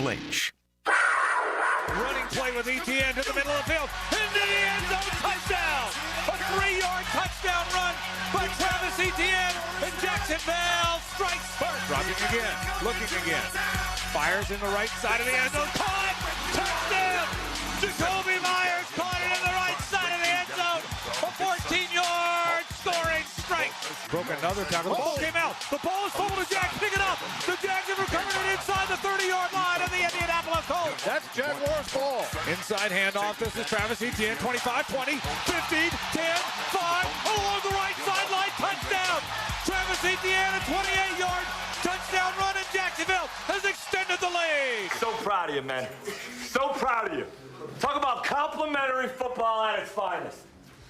clinch. Running play with ETN to the middle of the field. Into the end zone. Touchdown. A 3-yard touchdown run by Travis Etienne. And Jacksonville strikes first. Dropping again. Looking again. Fires in the right side of the end zone. Caught. Touchdown. Jacoby Myers caught it in the right side of the end zone. A 14-yard scoring strike. Broke another tackle. The ball came out. The ball is fumbled to Jack. Pick it up. The Jags have recovered it inside the 30-yard line of the Indianapolis Colts. That's Jaguars ball. Inside handoff. This is Travis Etienne. 25, 20, 15, 10, 5. Along the right sideline. Touchdown. Travis Etienne, a 28-yard touchdown run, and Jacksonville has extended the lead. So proud of you, man. So proud of you. Talk about complimentary football at its finest.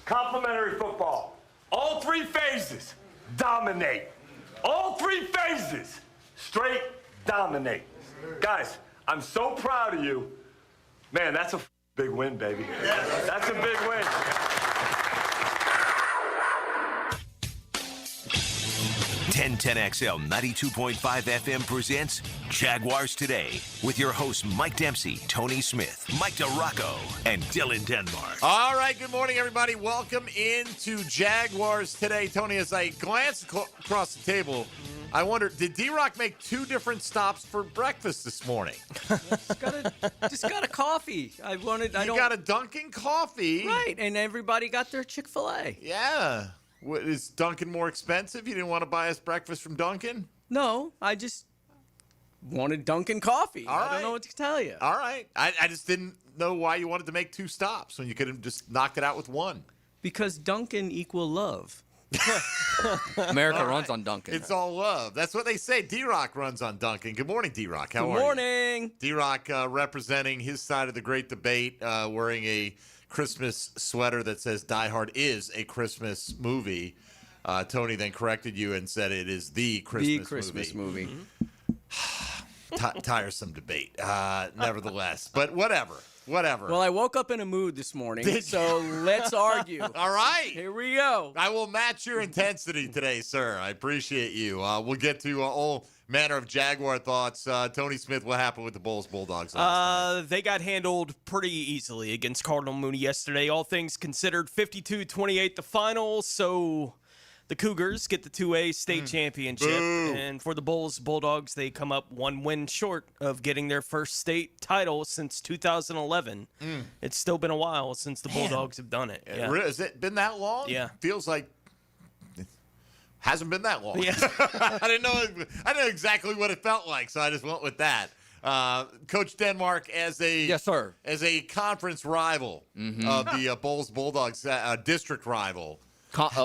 Complimentary football. All three phases, dominate. All three phases, straight dominate. Guys, I'm so proud of you. Man, that's a big win, baby. That's a big win. 1010XL 92.5 FM presents Jaguars Today with your hosts Mike Dempsey, Tony Smith, Mike DeRocco, and Dylan Denmark. All right, good morning, everybody. Welcome into Jaguars Today. Tony, as I glance across the table, I wonder, did D-Rock make two different stops for breakfast this morning? Just got a coffee. You got a Dunkin' coffee. Right, and everybody got their Chick-fil-A. Yeah. What, is Dunkin' more expensive? You didn't want to buy us breakfast from Dunkin'? No, I just wanted Dunkin' coffee. All right. I don't know what to tell you. All right. I just didn't know why you wanted to make two stops when you could have just knocked it out with one. Because Dunkin' equal love. America runs on Dunkin'. It's all love. That's what they say. D-Rock runs on Dunkin'. Good morning, D-Rock. How are you? Good morning. D-Rock representing his side of the great debate, wearing a Christmas sweater that says Die Hard is a Christmas movie. Tony then corrected you and said it is the Christmas movie. Tiresome debate, nevertheless. But whatever. Well, I woke up in a mood this morning, so let's argue. All right. Here we go. I will match your intensity today, sir. I appreciate you. We'll get to all manner of Jaguar thoughts. Tony Smith, what happened with the Bulldogs last night? They got handled pretty easily against Cardinal Mooney yesterday. All things considered, 52-28 the final, so the Cougars get the 2A state championship. Boo. And for the Bulldogs, they come up one win short of getting their first state title since 2011. It's still been a while since the Bulldogs have done it. Yeah. Has it been that long? Yeah. Feels like it hasn't been that long. Yeah. I didn't know exactly what it felt like, so I just went with that. Coach Denmark, as a Yes, sir. as a conference rival of the Bulldogs district rival.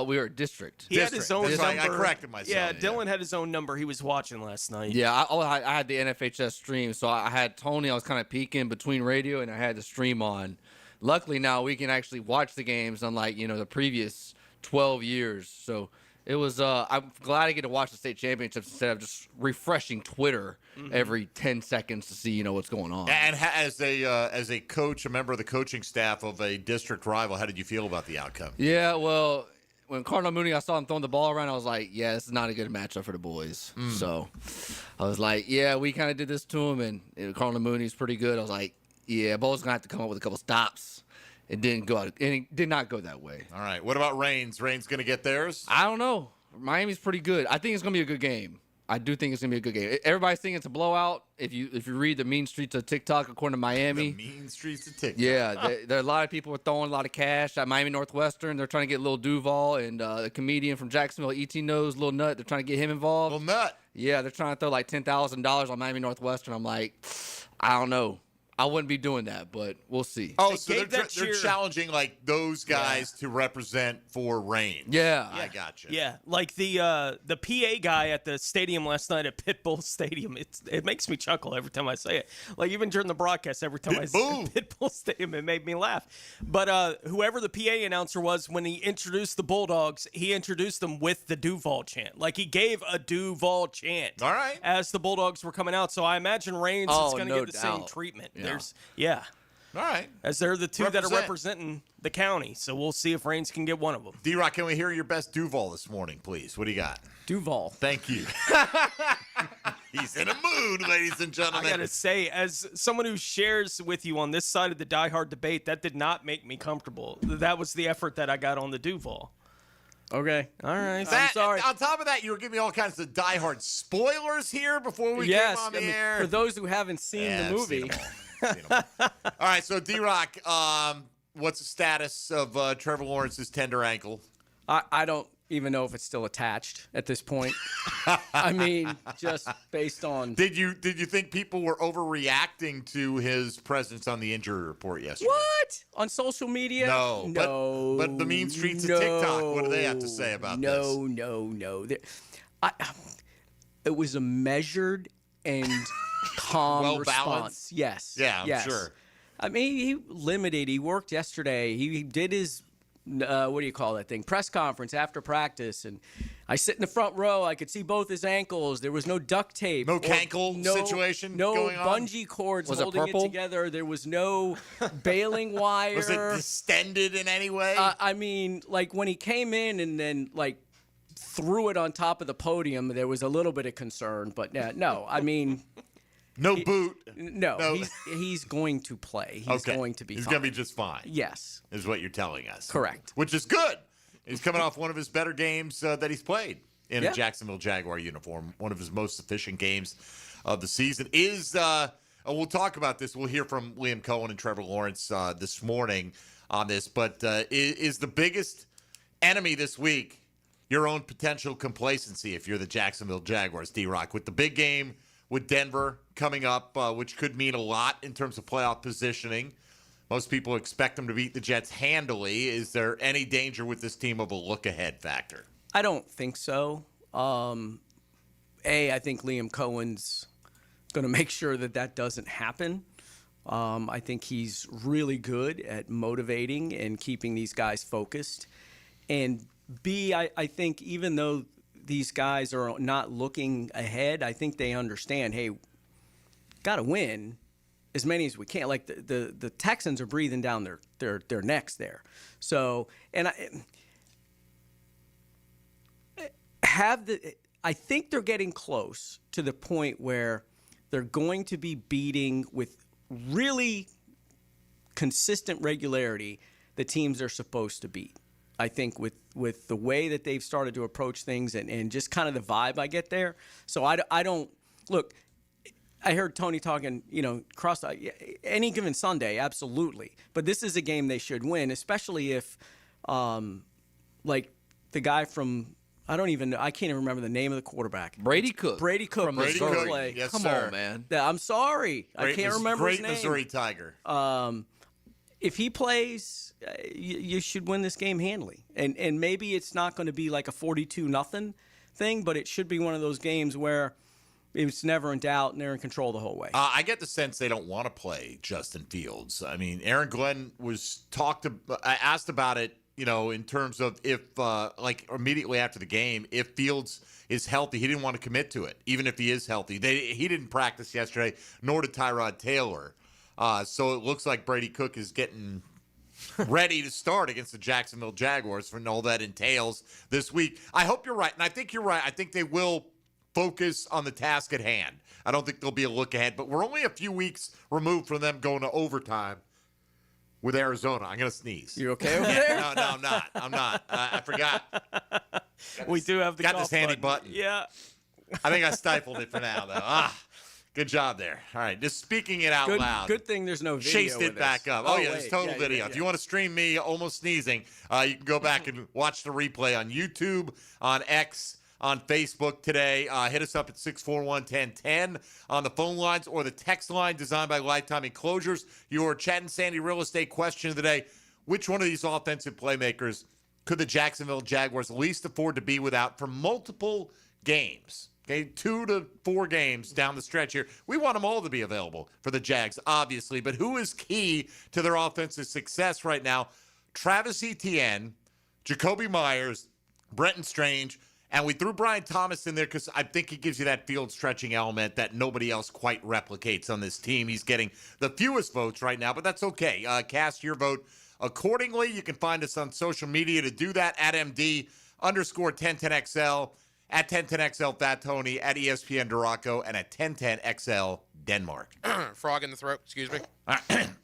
We were a district. He had his own That's number. right. I corrected myself. Yeah, Dylan had his own number he was watching last night. Yeah, I had the NFHS stream, so I had Tony. I was kind of peeking between radio, and I had the stream on. Luckily, now we can actually watch the games, unlike the previous 12 years. So it was. I'm glad I get to watch the state championships instead of just refreshing Twitter every 10 seconds to see what's going on. And as a coach, a member of the coaching staff of a district rival, how did you feel about the outcome? Yeah, well, when Cardinal Mooney, I saw him throwing the ball around, I was like, yeah, this is not a good matchup for the boys. So I was like, yeah, we kind of did this to him, and Cardinal Mooney's pretty good. I was like, yeah, Bo's going to have to come up with a couple stops. It didn't go out. It did not go that way. All right. What about Reigns? Reigns going to get theirs? I don't know. Miami's pretty good. I think it's going to be a good game. I do think it's going to be a good game. Everybody's thinking it's a blowout. If you read the mean streets of TikTok, according to Miami. The mean streets of TikTok. Yeah, there are a lot of people throwing a lot of cash at Miami Northwestern. They're trying to get Lil Duval and the comedian from Jacksonville, E.T. Knows, Lil Nut. They're trying to get him involved. Lil Nut. Yeah, they're trying to throw like $10,000 on Miami Northwestern. I'm like, I don't know. I wouldn't be doing that, but we'll see. Oh, so they're challenging like those guys to represent for Reigns. Yeah. I gotcha. Yeah, like the PA guy at the stadium last night at Pitbull Stadium. It makes me chuckle every time I say it. Like even during the broadcast, every time I say Pitbull Stadium, it made me laugh. But whoever the PA announcer was, when he introduced the Bulldogs, he introduced them with the Duval chant. Like he gave a Duval chant. All right. As the Bulldogs were coming out. So I imagine Reigns is going to get the same doubt. treatment. Yeah. All right. As they're the two that are representing the county. So we'll see if Reigns can get one of them. D-Rock, can we hear your best Duval this morning, please? What do you got? Duval. Thank you. He's in a mood, ladies and gentlemen. I got to say, as someone who shares with you on this side of the Die Hard debate, that did not make me comfortable. That was the effort that I got on the Duval. Okay. All right. I'm sorry. On top of that, you were giving me all kinds of Die Hard spoilers here before we came on the air. For those who haven't seen the movie. Seen them all. All right, so D-Rock, what's the status of Trevor Lawrence's tender ankle? I don't even know if it's still attached at this point. I mean, just based on. Did you think people were overreacting to his presence on the injury report yesterday? What? On social media? No. But the mean streets of TikTok, what do they have to say about this? No. It was a measured and calm response. Yes. Yeah, I'm sure. I mean, he limited. He worked yesterday. He did his what do you call that thing? Press conference after practice, and I sit in the front row. I could see both his ankles. There was no duct tape, no cankle situation going on. No bungee cords holding it together. There was no baling wire. Was it distended in any way? I mean, like when he came in and then like threw it on top of the podium, there was a little bit of concern, but no. I mean. No boot. No. He's going to play. He's going to be He's fine. going to be just fine. Yes. Is what you're telling us. Correct. Which is good. He's coming off one of his better games that he's played in a Jacksonville Jaguar uniform. One of his most efficient games of the season is, we'll talk about this. We'll hear from Liam Cohen and Trevor Lawrence this morning on this. But is the biggest enemy this week your own potential complacency if you're the Jacksonville Jaguars, D-Rock, with the big game with Denver coming up, which could mean a lot in terms of playoff positioning. Most people expect them to beat the Jets handily. Is there any danger with this team of a look-ahead factor? I don't think so. I think Liam Cohen's going to make sure that doesn't happen. I think he's really good at motivating and keeping these guys focused. And B, I think even though these guys are not looking ahead, I think they understand, hey, got to win as many as we can. Like the Texans are breathing down their necks there. So, and I think they're getting close to the point where they're going to be beating with really consistent regularity the teams they're supposed to beat. I think with the way that they've started to approach things and just kind of the vibe I get there. So I don't look. I heard Tony talking, across any given Sunday, absolutely. But this is a game they should win, especially if, like the guy from I can't even remember the name of the quarterback. Brady Cook from Missouri. Play. Yes, Come sir. on, man. I'm sorry, I can't remember his name. Great Missouri Tiger. If he plays, you should win this game handily. And maybe it's not going to be like a 42-0 thing, but it should be one of those games where it's never in doubt and they're in control the whole way. I get the sense they don't want to play Justin Fields. I mean, Aaron Glenn was asked about it, in terms of if, immediately after the game, if Fields is healthy, he didn't want to commit to it, even if he is healthy. He didn't practice yesterday, nor did Tyrod Taylor. So it looks like Brady Cook is getting ready to start against the Jacksonville Jaguars for all that entails this week. I hope you're right, and I think you're right. I think they will focus on the task at hand. I don't think there'll be a look ahead, but we're only a few weeks removed from them going to overtime with Arizona. I'm going to sneeze. You okay over there? No, I'm not. I forgot. We do have the got this handy button. Yeah. I think I stifled it for now, though. Good job there. All right, just speaking it out loud. Good thing there's no video. Chased it back up. Oh, yeah, there's total video. Yeah. If you want to stream me almost sneezing, you can go back and watch the replay on YouTube, on X, on Facebook today. Hit us up at 641-1010 on the phone lines or the text line designed by Lifetime Enclosures. Your Chat and Sandy real estate question of the day: which one of these offensive playmakers could the Jacksonville Jaguars least afford to be without for multiple games? Okay, 2 to 4 games down the stretch here. We want them all to be available for the Jags, obviously. But who is key to their offensive success right now? Travis Etienne, Jacoby Myers, Brenton Strange, and we threw Brian Thomas in there because I think he gives you that field stretching element that nobody else quite replicates on this team. He's getting the fewest votes right now, but that's okay. Cast your vote accordingly. You can find us on social media to do that at MD_1010XL. At 1010XL Fat Tony, at ESPN Duraco, and at 1010XL Denmark. Frog in the throat. Excuse me.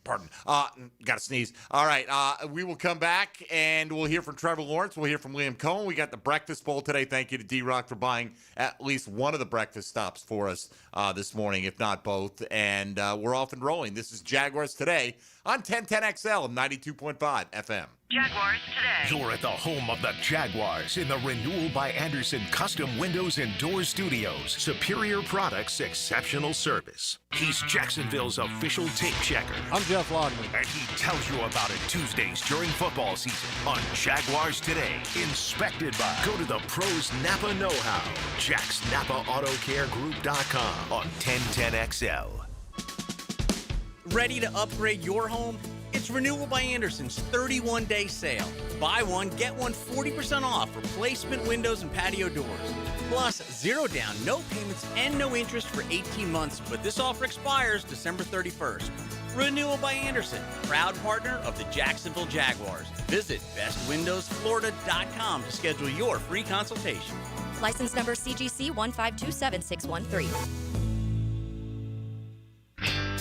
Pardon. Got to sneeze. All right. We will come back and we'll hear from Trevor Lawrence. We'll hear from Liam Cohen. We got the Breakfast Bowl today. Thank you to D-Rock for buying at least one of the breakfast stops for us this morning, if not both. And we're off and rolling. This is Jaguars Today on 1010XL 92.5 FM. Jaguars Today. You're at the home of the Jaguars in the Renewal by Anderson Custom Windows and Doors Studios. Superior products, exceptional service. He's Jacksonville's official tape checker. I'm Jeff Lodman. And he tells you about it Tuesdays during football season on Jaguars Today. Inspected by. Go to the pros Napa know-how. JacksNapaAutoCareGroup.com on 1010XL. Ready to upgrade your home? It's Renewal by Anderson's 31-day sale. Buy one, get one 40% off replacement windows and patio doors. Plus, 0 down, no payments, and no interest for 18 months. But this offer expires December 31st. Renewal by Anderson, proud partner of the Jacksonville Jaguars. Visit bestwindowsflorida.com to schedule your free consultation. License number CGC 1527613.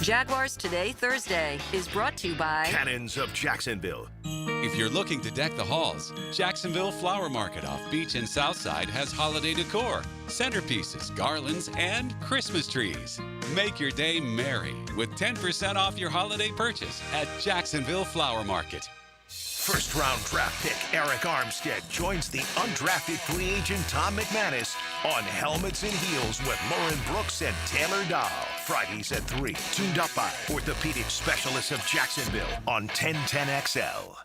Jaguars Today, Thursday, is brought to you by Cannons of Jacksonville. If you're looking to deck the halls, Jacksonville Flower Market off Beach and Southside has holiday decor, centerpieces, garlands, and Christmas trees. Make your day merry with 10% off your holiday purchase at Jacksonville Flower Market. First-round draft pick Eric Armstead joins the undrafted free agent Tom McManus on Helmets and Heels with Lauren Brooks and Taylor Dahl. Fridays at 3. Tuned up by orthopedic specialists of Jacksonville on 1010XL.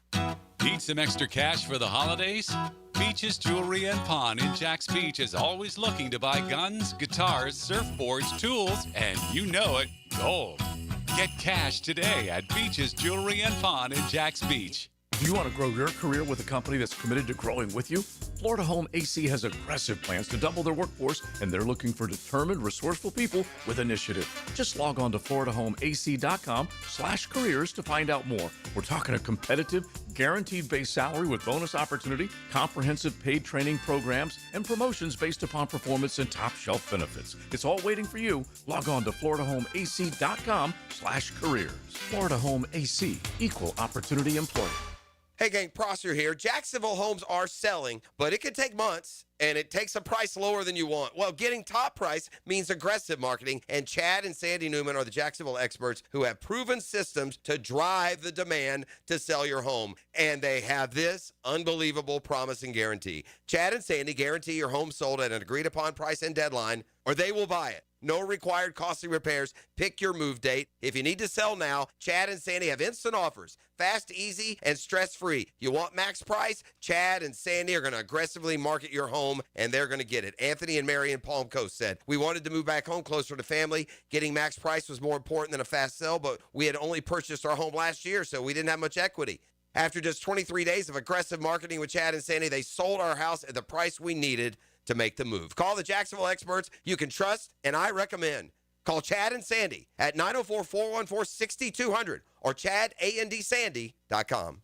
Need some extra cash for the holidays? Beaches Jewelry and Pawn in Jack's Beach is always looking to buy guns, guitars, surfboards, tools, and you know it, gold. Get cash today at Beaches Jewelry and Pawn in Jack's Beach. Do you want to grow your career with a company that's committed to growing with you? Florida Home AC has aggressive plans to double their workforce, and they're looking for determined, resourceful people with initiative. Just log on to FloridaHomeAC.com/careers to find out more. We're talking a competitive, guaranteed base salary with bonus opportunity, comprehensive paid training programs, and promotions based upon performance and top shelf benefits. It's all waiting for you. Log on to FloridaHomeAC.com/careers. Florida Home AC, equal opportunity employer. Hey, gang, Prosser here. Jacksonville homes are selling, but it can take months, and it takes a price lower than you want. Well, getting top price means aggressive marketing, and Chad and Sandy Newman are the Jacksonville experts who have proven systems to drive the demand to sell your home. And they have this unbelievable promise and guarantee. Chad and Sandy guarantee your home sold at an agreed-upon price and deadline, or they will buy it. No required costly repairs. Pick your move date. If you need to sell now, Chad and Sandy have instant offers. Fast, easy, and stress-free. You want max price? Chad and Sandy are going to aggressively market your home, and they're going to get it. Anthony and Mary in Palm Coast said, we wanted to move back home closer to family. Getting max price was more important than a fast sell, but we had only purchased our home last year, so we didn't have much equity. After just 23 days of aggressive marketing with Chad and Sandy, they sold our house at the price we needed to make the move. Call the Jacksonville experts you can trust, and I recommend. Call Chad and Sandy at 904-414-6200 or ChadAndSandy.com.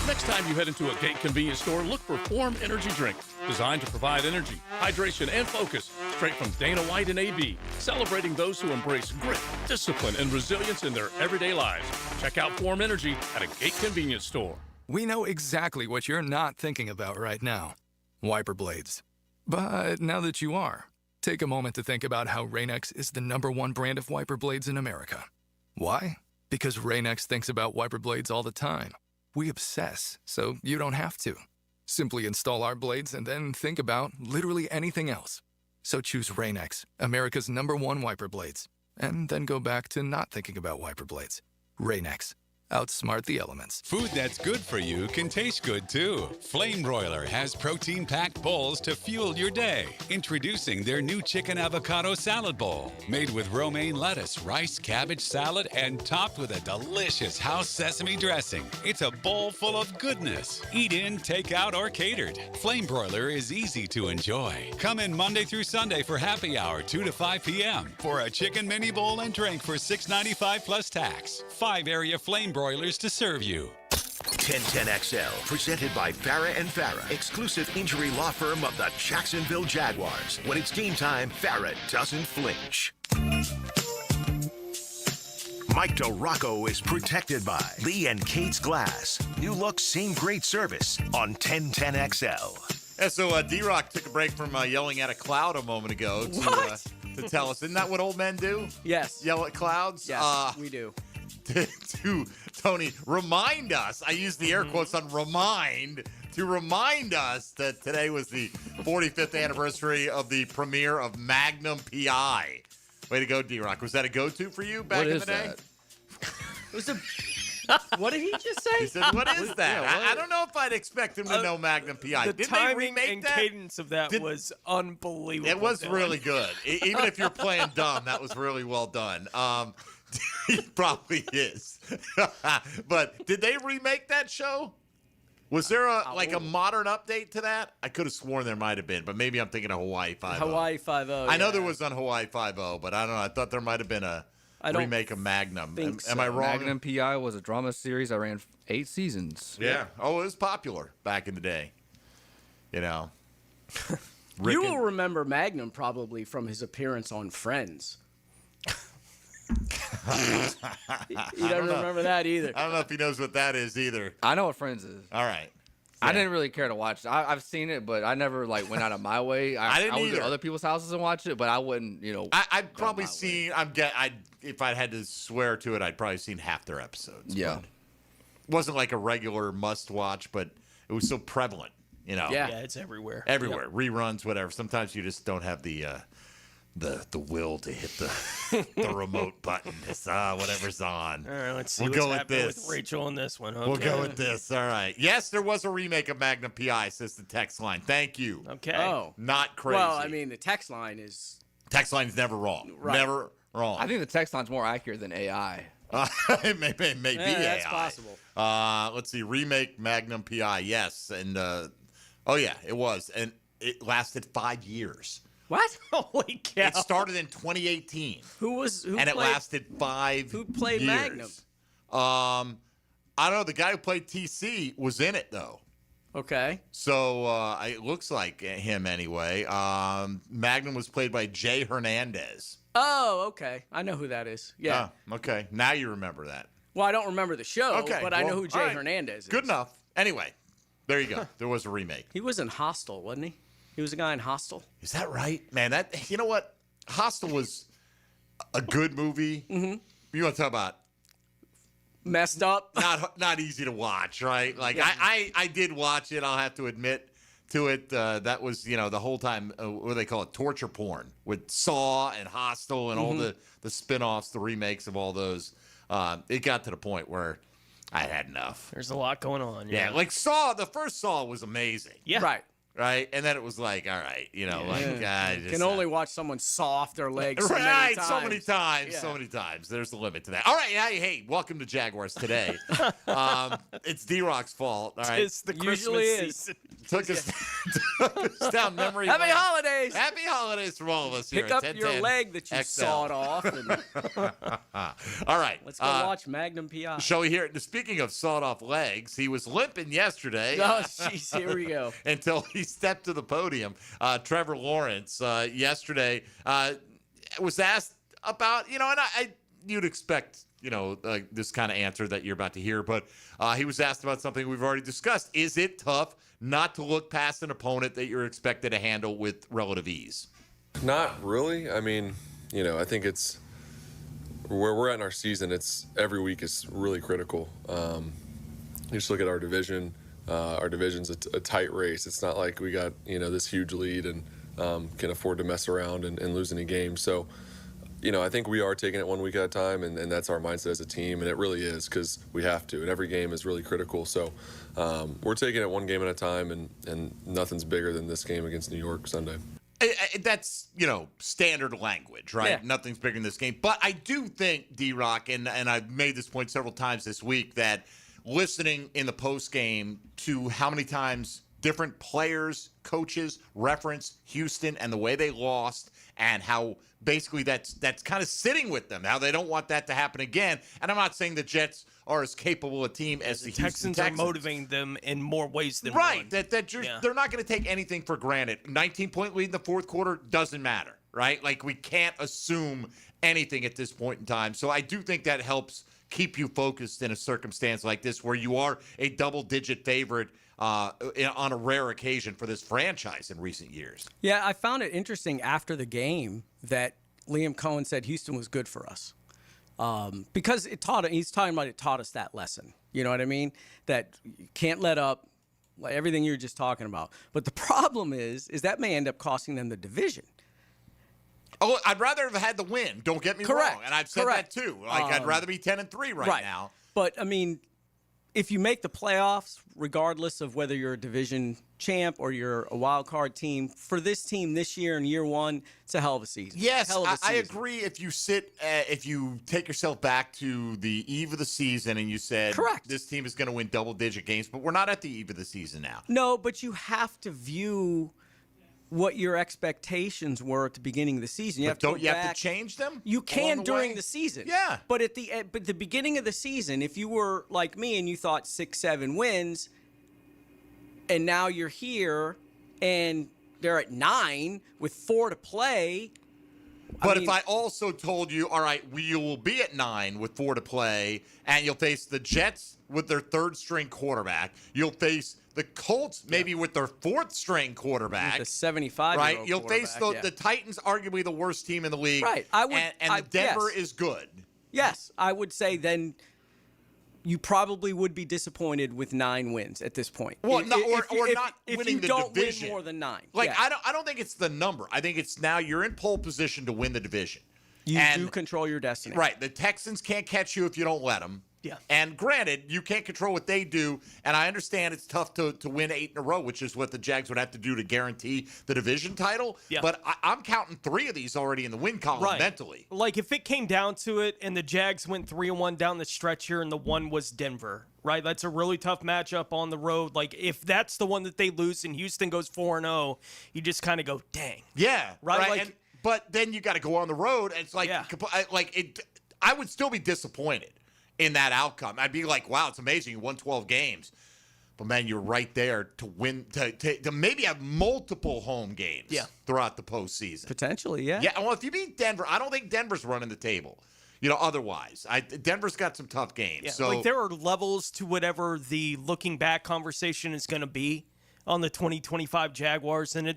Next time you head into a Gate convenience store, look for Form Energy Drink, designed to provide energy, hydration, and focus straight from Dana White and AB, celebrating those who embrace grit, discipline, and resilience in their everyday lives. Check out Form Energy at a Gate convenience store. We know exactly what you're not thinking about right now. Wiper blades. But now that you are, take a moment to think about how Rain-X is the #1 brand of wiper blades in America. Why? Because Rain-X thinks about wiper blades all the time. We obsess, so you don't have to. Simply install our blades and then think about literally anything else. So choose Rain-X, America's #1 wiper blades, and then go back to not thinking about wiper blades. Rain-X. Outsmart the elements. Food that's good for you can taste good too. Flame Broiler has protein-packed bowls to fuel your day. Introducing their new chicken avocado salad bowl. Made with romaine lettuce, rice, cabbage salad, and topped with a delicious house sesame dressing. It's a bowl full of goodness. Eat in, take out, or catered. Flame Broiler is easy to enjoy. Come in Monday through Sunday for happy hour, 2 to 5 p.m. for a chicken mini bowl and drink for $6.95 plus tax. 5 area Flame Broilers to serve you. 1010XL, presented by Farah and Farah, exclusive injury law firm of the Jacksonville Jaguars. When it's game time, Farah doesn't flinch. Mike DeRocco is protected by Lee and Kate's Glass. New look, same great service on 1010XL. Yeah, so D-Rock took a break from yelling at a cloud a moment ago to tell us. Isn't that what old men do? Yes. Yell at clouds? Yes, we do. To Tony, remind us, I use the air quotes on remind, to remind us that today was the 45th anniversary of the premiere of Magnum P.I. Way to go, D-Rock. Was that a go-to for you back in the day? It was a... What did he just say? He said, what is that? Yeah, I don't know if I'd expect him to know Magnum P.I. The Did timing they remake and that? cadence of that was unbelievable. It was really good. Even if you're playing dumb, that was really well done. He probably is. But did they remake that show? Was there a modern update to that? I could have sworn there might have been, but maybe I'm thinking of Hawaii 5-0. Hawaii 5-0. I know there was on Hawaii 5-0, but I don't know. I thought there might have been a remake of Magnum. Am I wrong? Magnum P.I. was a drama series that ran 8 seasons. Yeah. Oh, it was popular back in the day. You know. You will remember Magnum probably from his appearance on Friends. You don't remember that either. I don't know if he knows what that is either. I know what Friends is. All right. I didn't really care to watch it. I've seen it, but I never went out of my way. I didn't I was either. at other people's houses and watched it, but I wouldn't, I've probably seen. If I had to swear to it, I'd probably seen half their episodes. Yeah. It wasn't like a regular must watch, but it was so prevalent. Yeah, it's everywhere. Everywhere, reruns, whatever. Sometimes you just don't have the will to hit the remote button. Just whatever's on. All right, let's see we'll what's go with happening this. with Rachel on this one. Okay. We'll go with this. All right. Yes, there was a remake of Magnum P.I., says the text line. Thank you. Okay. Oh. Not crazy. Well, I mean, the text line is... Text line's never wrong. Right. Never wrong. I think the text line's more accurate than AI. It may be AI. That's possible. Let's see. Remake Magnum P.I. Yes. And, oh, yeah, it was. And it lasted 5 years. What? Holy cow. It started in 2018. Who it lasted 5 Who played years. Magnum? I don't know. The guy who played TC was in it, though. Okay. So it looks like him anyway. Magnum was played by Jay Hernandez. Oh, okay. I know who that is. Yeah. Okay. Now you remember that. Well, I don't remember the show, but I know who Jay Hernandez is. Good enough. Anyway, there you go. There was a remake. He was in Hostel, wasn't he? He was a guy in Hostel. Is that right? Man, you know what? Hostel was a good movie. Mm-hmm. You want to talk about messed up? Not easy to watch, right? Like, yeah. I did watch it, I'll have to admit to it. That was, the whole time, what do they call it? Torture porn with Saw and Hostel and all the spin-offs, the remakes of all those. It got to the point where I had enough. There's a lot going on. Yeah, like Saw, the first Saw was amazing. Yeah. Right, and then it was like, all right, I just can only watch someone saw off their legs. So many times. There's the limit to that. All right, hey, welcome to Jaguars Today. It's D-Rock's fault. All right, it's the Christmas season. Took us down memory lane. Happy holidays! Happy holidays from all of us here. Pick up your leg that you sawed off. All right, let's go watch Magnum P.I. Shall we hear it? Speaking of sawed off legs, he was limping yesterday. Oh, jeez, here we go. Until he stepped to the podium. Trevor Lawrence yesterday was asked about, and you'd expect, this kind of answer that you're about to hear, but he was asked about something we've already discussed. Is it tough not to look past an opponent that you're expected to handle with relative ease? Not really. I mean, I think it's where we're at in our season. It's every week is really critical. You just look at our division. Our division's a tight race. It's not like we got this huge lead and can afford to mess around and lose any games. So, I think we are taking it 1 week at a time, and that's our mindset as a team, and it really is because we have to. And every game is really critical. So we're taking it one game at a time, and nothing's bigger than this game against New York Sunday. That's, standard language, right? Yeah. Nothing's bigger than this game. But I do think, D-Rock, and I've made this point several times this week, that listening in the post game to how many times different players, coaches reference Houston and the way they lost and how basically that's kind of sitting with them, how they don't want that to happen again. And I'm not saying the Jets are as capable a team as the Houston Texans are motivating them in more ways than right. one. They're not going to take anything for granted. 19-point lead in the fourth quarter doesn't matter, right? Like, we can't assume anything at this point in time. So I do think that helps keep you focused in a circumstance like this where you are a double-digit favorite on a rare occasion for this franchise in recent years. Yeah, I found it interesting after the game that Liam Cohen said Houston was good for us. Because he's talking about it taught us that lesson. You know what I mean? That you can't let up, like everything you're just talking about. But the problem is that may end up costing them the division. Oh, I'd rather have had the win. Don't get me wrong. And I've said that too. Like, I'd rather be 10-3 right now. But, I mean, if you make the playoffs, regardless of whether you're a division champ or you're a wild card team, for this team this year in year one, it's a hell of a season. Yes, hell of a I season. agree. If you take yourself back to the eve of the season and you said, correct, this team is going to win double-digit games, but we're not at the eve of the season now. No, but you have to view what your expectations were at the beginning of the season. Have to change them? You can during the season. Yeah. But at the beginning of the season, if you were like me and you thought 6-7 wins, and now you're here and they're at 9 with 4 to play. But if I also told you, all right, you will be at 9 with 4 to play, and you'll face the Jets with their third-string quarterback, you'll face the Colts maybe with their fourth-string quarterback, the 75-year-old right? You'll face the Titans, arguably the worst team in the league, right? Denver is good. Yes, I would say then you probably would be disappointed with 9 wins at this point. Well, not winning the division. If you don't win more than 9. Like, yeah. I don't think it's the number. I think it's now you're in pole position to win the division. You do control your destiny. Right. The Texans can't catch you if you don't let them. Yeah. And granted, you can't control what they do, and I understand it's tough to win 8 in a row, which is what the Jags would have to do to guarantee the division title. Yeah. But I'm counting 3 of these already in the win column mentally. Like, if it came down to it and the Jags went 3-1 down the stretch here and the one was Denver, right? That's a really tough matchup on the road. Like, if that's the one that they lose and Houston goes 4-0, you just kind of go, dang. Yeah. Right? Like, but then you got to go on the road, and it's like, I would still be disappointed in that outcome. I'd be like, wow, it's amazing. You won 12 games. But, man, you're right there to win, to maybe have multiple home games throughout the postseason. Potentially, yeah. Yeah, well, if you beat Denver, I don't think Denver's running the table. Otherwise. Denver's got some tough games. Yeah, so like, there are levels to whatever the looking back conversation is going to be on the 2025 Jaguars, and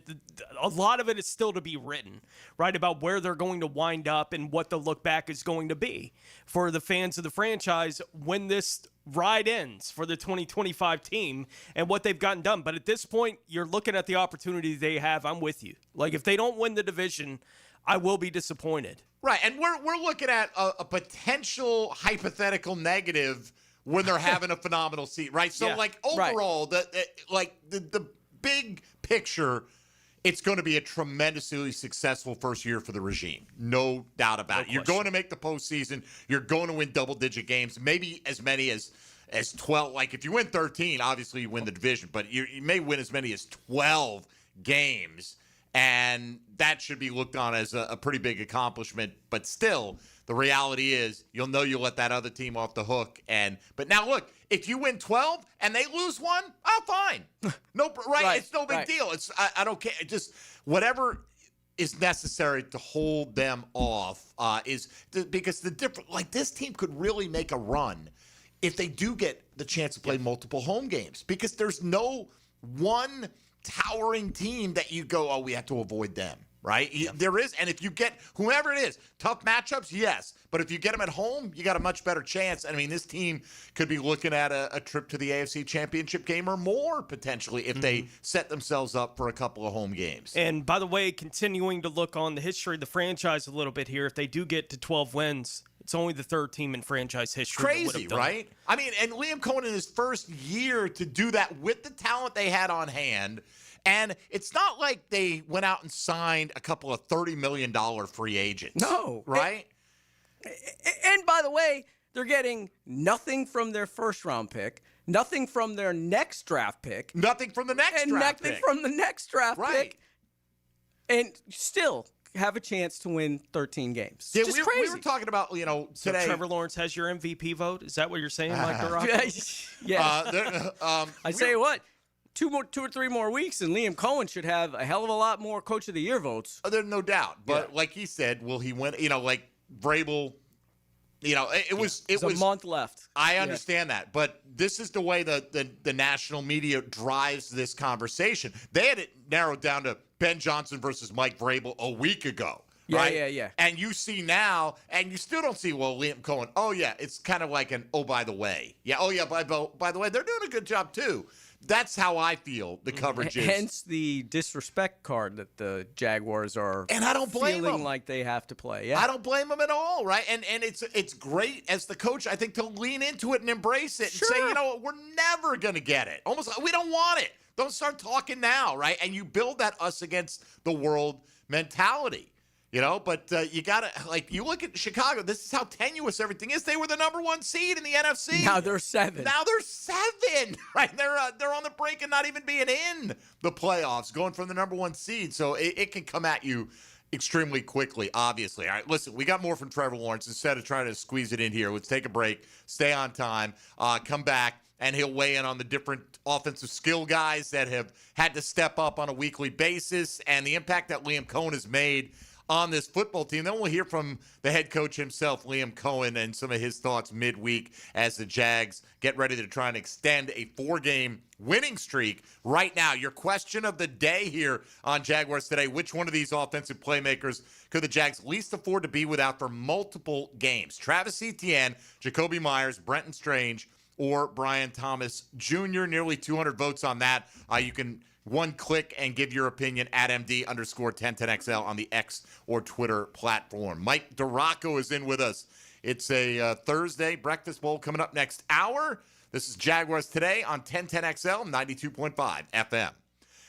a lot of it is still to be written, right, about where they're going to wind up and what the look back is going to be for the fans of the franchise when this ride ends for the 2025 team and what they've gotten done. But at this point, you're looking at the opportunity they have. I'm with you. Like, if they don't win the division, I will be disappointed. Right, and we're looking at a potential hypothetical negative when they're having a phenomenal season, right? So, overall, the big picture, it's going to be a tremendously successful first year for the regime. No doubt about it. You're going to make the postseason. You're going to win double-digit games, maybe as many as 12. Like, if you win 13, obviously you win the division, but you may win as many as 12 games, and that should be looked on as a pretty big accomplishment. But still, the reality is you'll let that other team off the hook. But now, look, if you win 12 and they lose 1, oh, fine. No, right? It's no big deal. I don't care. Just whatever is necessary to hold them off because the different, like, this team could really make a run if they do get the chance to play multiple home games, because there's no one towering team that you go, oh, we have to avoid them, right? Yeah. There is, and if you get whoever it is, tough matchups, yes, but if you get them at home, you got a much better chance. I mean, this team could be looking at a trip to the AFC Championship game or more, potentially, if they set themselves up for a couple of home games. And by the way, continuing to look on the history of the franchise a little bit here, if they do get to 12 wins, it's only the third team in franchise history. Crazy, right? I mean, and Liam Cohen in his first year to do that with the talent they had on hand. And it's not like they went out and signed a couple of $30 million free agents. No. Right? And by the way, they're getting nothing from their first-round pick, Nothing from their next draft pick. Nothing from the next and draft nothing pick. from the next draft Right. pick. And still have a chance to win 13 games. Yeah, Just we crazy. were talking about, So today. Trevor Lawrence has your MVP vote? Is that what you're saying, Mike DeRocco? Yeah. I tell you what, two or three more weeks, and Liam Cohen should have a hell of a lot more Coach of the Year votes. There's no doubt. But like he said, will he win? Like Vrabel, it was a month left. I understand that, but this is the way the national media drives this conversation. They had it narrowed down to Ben Johnson versus Mike Vrabel a week ago. Yeah, right? yeah. And you see now, and you still don't see, Liam Cohen. Oh, yeah, it's kind of like by the way. Yeah, oh, yeah, by the way, they're doing a good job, too. That's how I feel the coverage is. Hence the disrespect card that the Jaguars are and I don't blame feeling them. like they have to play. Yeah. I don't blame them at all, right? And it's great as the coach, I think, to lean into it and embrace it and say, we're never going to get it. Almost, we don't want it. Don't start talking now, right? And you build that us against the world mentality. But you got to, you look at Chicago, this is how tenuous everything is. They were the number 1 seed in the NFC. Now they're 7. Right? They're on the brink of not even being in the playoffs, going from the number 1 seed. So it can come at you extremely quickly, obviously. All right, listen, we got more from Trevor Lawrence. Instead of trying to squeeze it in here, let's take a break, stay on time, come back, and he'll weigh in on the different offensive skill guys that have had to step up on a weekly basis and the impact that Liam Cohen has made on this football team. Then we'll hear from the head coach himself, Liam Cohen, and some of his thoughts midweek as the Jags get ready to try and extend a 4-game winning streak. Right now, your question of the day here on Jaguars Today: which one of these offensive playmakers could the Jags least afford to be without for multiple games? Travis Etienne, Jacoby Myers, Brenton Strange, or Brian Thomas Jr.? Nearly 200 votes on that. You can one click and give your opinion at MD_1010XL on the X or Twitter platform. Mike DeRocco is in with us. It's a Thursday breakfast bowl coming up next hour. This is Jaguars Today on 1010XL 92.5 FM.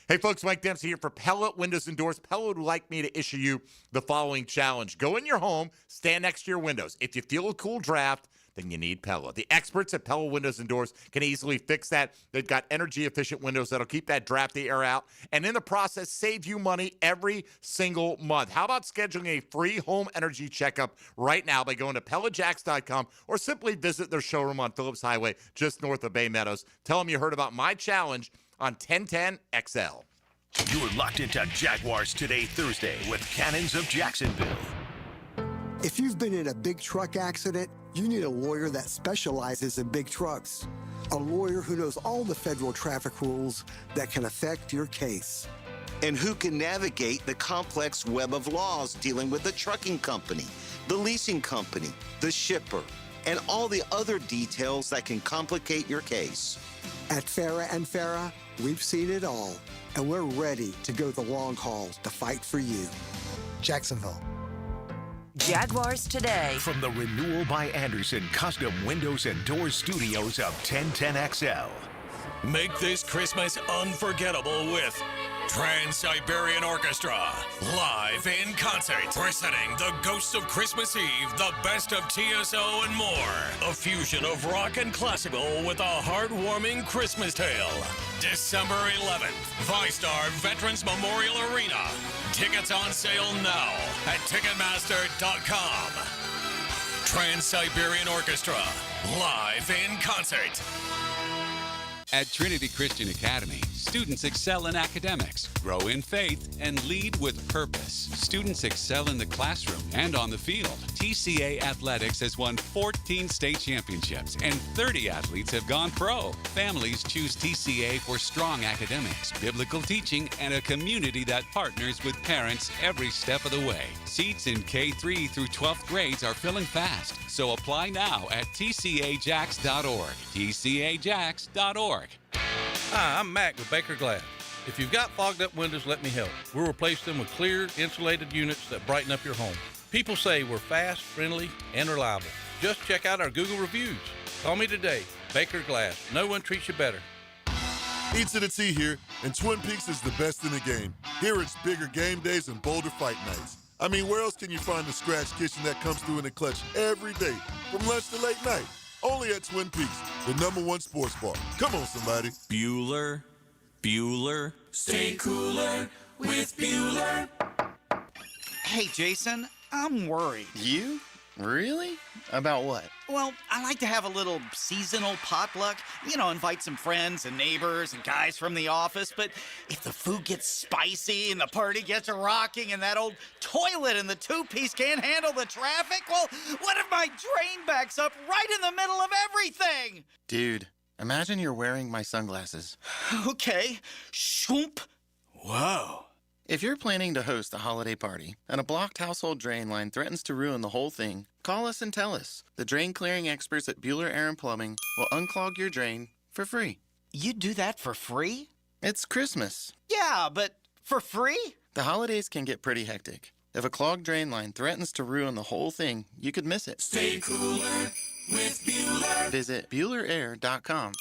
Hey, folks, Mike Dempsey here for Pella Windows and Doors. Pella would like me to issue you the following challenge. Go in your home, stand next to your windows. If you feel a cool draft, then you need Pella. The experts at Pella Windows and Doors can easily fix that. They've got energy-efficient windows that'll keep that drafty air out, and in the process, save you money every single month. How about scheduling a free home energy checkup right now by going to PellaJacks.com or simply visit their showroom on Phillips Highway just north of Bay Meadows. Tell them you heard about my challenge on 1010XL. You're locked into Jaguars Today Thursday with Cannons of Jacksonville. If you've been in a big truck accident, you need a lawyer that specializes in big trucks. A lawyer who knows all the federal traffic rules that can affect your case. And who can navigate the complex web of laws dealing with the trucking company, the leasing company, the shipper, and all the other details that can complicate your case. At Farah and Farah, we've seen it all, and we're ready to go the long haul to fight for you. Jacksonville. Jaguars Today. From the Renewal by Anderson Custom Windows and Doors Studios of 1010XL. Make this Christmas unforgettable with Trans-Siberian Orchestra, live in concert, presenting the Ghosts of Christmas Eve, the best of TSO and more. A fusion of rock and classical with a heartwarming Christmas tale. December 11th, ViStar Veterans Memorial Arena. Tickets on sale now at Ticketmaster.com. Trans-Siberian Orchestra, live in concert. At Trinity Christian Academy, students excel in academics, grow in faith, and lead with purpose. Students excel in the classroom and on the field. TCA Athletics has won 14 state championships, and 30 athletes have gone pro. Families choose TCA for strong academics, biblical teaching, and a community that partners with parents every step of the way. Seats in K3 through 12th grades are filling fast, so apply now at tcajax.org. tcajax.org. Hi, I'm Mac with Baker Glass. If you've got fogged up windows, let me help. We'll replace them with clear, insulated units that brighten up your home. People say we're fast, friendly, and reliable. Just check out our Google reviews. Call me today. Baker Glass. No one treats you better. E to the T here, and Twin Peaks is the best in the game. Here it's bigger game days and bolder fight nights. I mean, where else can you find the scratch kitchen that comes through in the clutch every day, from lunch to late night? Only at Twin Peaks. the #1 sports bar. Come on, somebody. Bueller. Stay cooler with Bueller. Hey, Jason, I'm worried. You? Really? About what? Well, I like to have a little seasonal potluck. You know, invite some friends and neighbors and guys from the office. But if the food gets spicy and the party gets rocking and that old toilet in the two-piece can't handle the traffic, well, what if my drain backs up right in the middle of everything? Dude, imagine you're wearing my sunglasses. Okay. Shoomp. Whoa. If you're planning to host a holiday party and a blocked household drain line threatens to ruin the whole thing, call us and tell us. The drain clearing experts at Bueller Air & Plumbing will unclog your drain for free. You do that for free? It's Christmas. Yeah, but for free? The holidays can get pretty hectic. If a clogged drain line threatens to ruin the whole thing, you could miss it. Stay cooler with Bueller. Visit BuellerAir.com.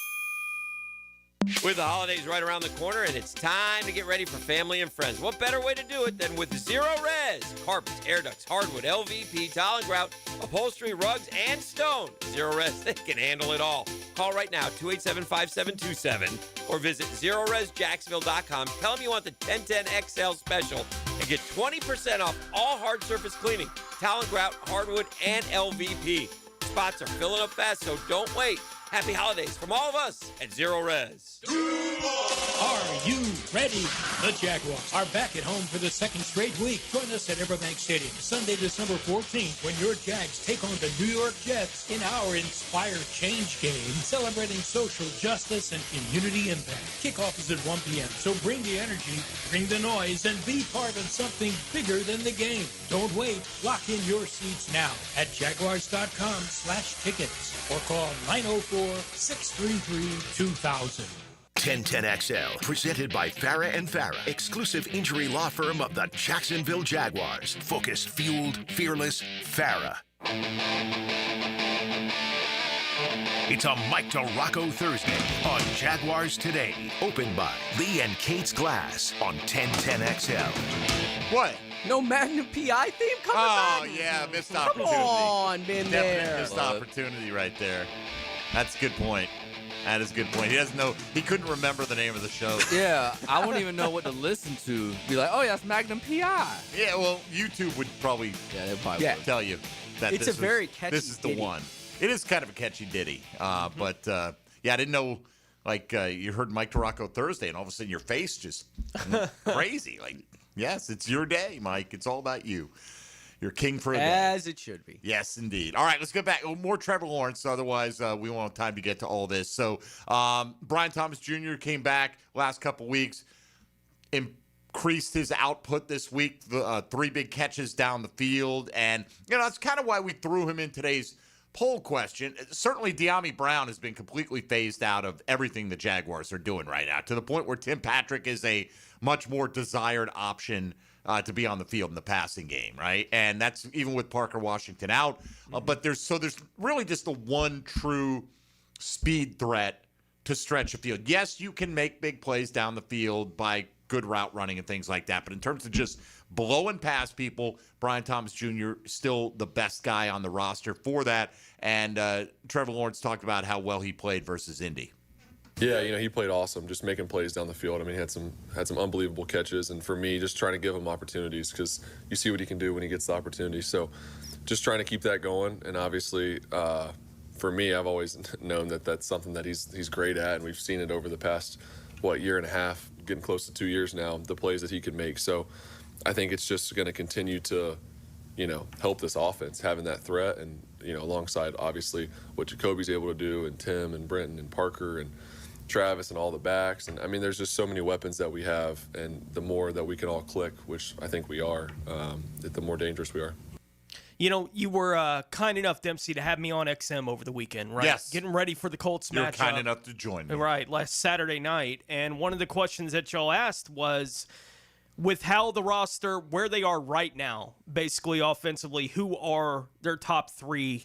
With the holidays right around the corner, and it's time to get ready for family and friends. What better way to do it than with Zero Res? Carpets, air ducts, hardwood, LVP, tile and grout, upholstery, rugs, and stone. Zero Res, they can handle it all. Call right now, 287-5727, or visit ZeroResJacksonville.com. Tell them you want the 1010XL special and get 20% off all hard surface cleaning, tile and grout, hardwood, and LVP. Spots are filling up fast, so don't wait. Happy holidays from all of us at Zero Res. Are you ready? The Jaguars are back at home for the second straight week. Join us at Everbank Stadium Sunday, December 14th, when your Jags take on the New York Jets in our Inspire Change game, celebrating social justice and community impact. Kickoff is at 1 p.m., so bring the energy, bring the noise, and be part of something bigger than the game. Don't wait. Lock in your seats now at Jaguars.com/tickets or call 904-633-2000. 1010XL, presented by Farah & Farah, exclusive injury law firm of the Jacksonville Jaguars. Focused, fueled, fearless, Farah. It's a Mike DeRocco Thursday on Jaguars Today. Opened by Lee and Kate's Glass on 1010XL. What? No Magnum PI theme coming back? Oh, yeah, missed opportunity. Come on, been Definite there. missed opportunity right there. That's a good point. That is a good point. He doesn't know. He couldn't remember the name of the show. Yeah, I wouldn't even know what to listen to. Be like, oh, yeah, that's Magnum PI. Yeah, well, YouTube would probably, they probably would. tell you that It's this a very catchy This is the ditty. one. It is kind of a catchy ditty. But, yeah, I didn't know, like, you heard Mike DeRocco Thursday, and all of a sudden your face just went crazy. Like, yes, it's your day, Mike. It's all about you. You're king for a day. As it should be. Yes, indeed. All right, let's get back. More Trevor Lawrence. Otherwise, we won't have time to get to all this. So, Brian Thomas Jr. came back last couple weeks, increased his output this week, 3 big catches down the field. And, that's kind of why we threw him in today's poll question. Certainly, De'Ami Brown has been completely phased out of everything the Jaguars are doing right now, to the point where Tim Patrick is a much more desired option to be on the field in the passing game, right? And that's even with Parker Washington out. But there's really just the one true speed threat to stretch the field. Yes, you can make big plays down the field by good route running and things like that. But in terms of just blowing past people, Brian Thomas Jr. still the best guy on the roster for that. And Trevor Lawrence talked about how well he played versus Indy. Yeah, he played awesome, just making plays down the field. I mean, he had some unbelievable catches, and for me, just trying to give him opportunities because you see what he can do when he gets the opportunity. So, just trying to keep that going, and obviously, for me, I've always known that that's something that he's great at, and we've seen it over the past year and a half, getting close to 2 years now, the plays that he can make. So, I think it's just going to continue to, help this offense having that threat, and alongside obviously what Jacoby's able to do, and Tim and Brenton and Parker and Travis and all the backs. And I mean, there's just so many weapons that we have, and the more that we can all click, which I think we are, the more dangerous we are. You were kind enough, Dempsey, to have me on XM over the weekend, right? Yes. Getting ready for the Colts matchup. You're kind enough to join me. Right, last Saturday night. And one of the questions that y'all asked was, with how the roster, where they are right now, basically offensively, who are their top 3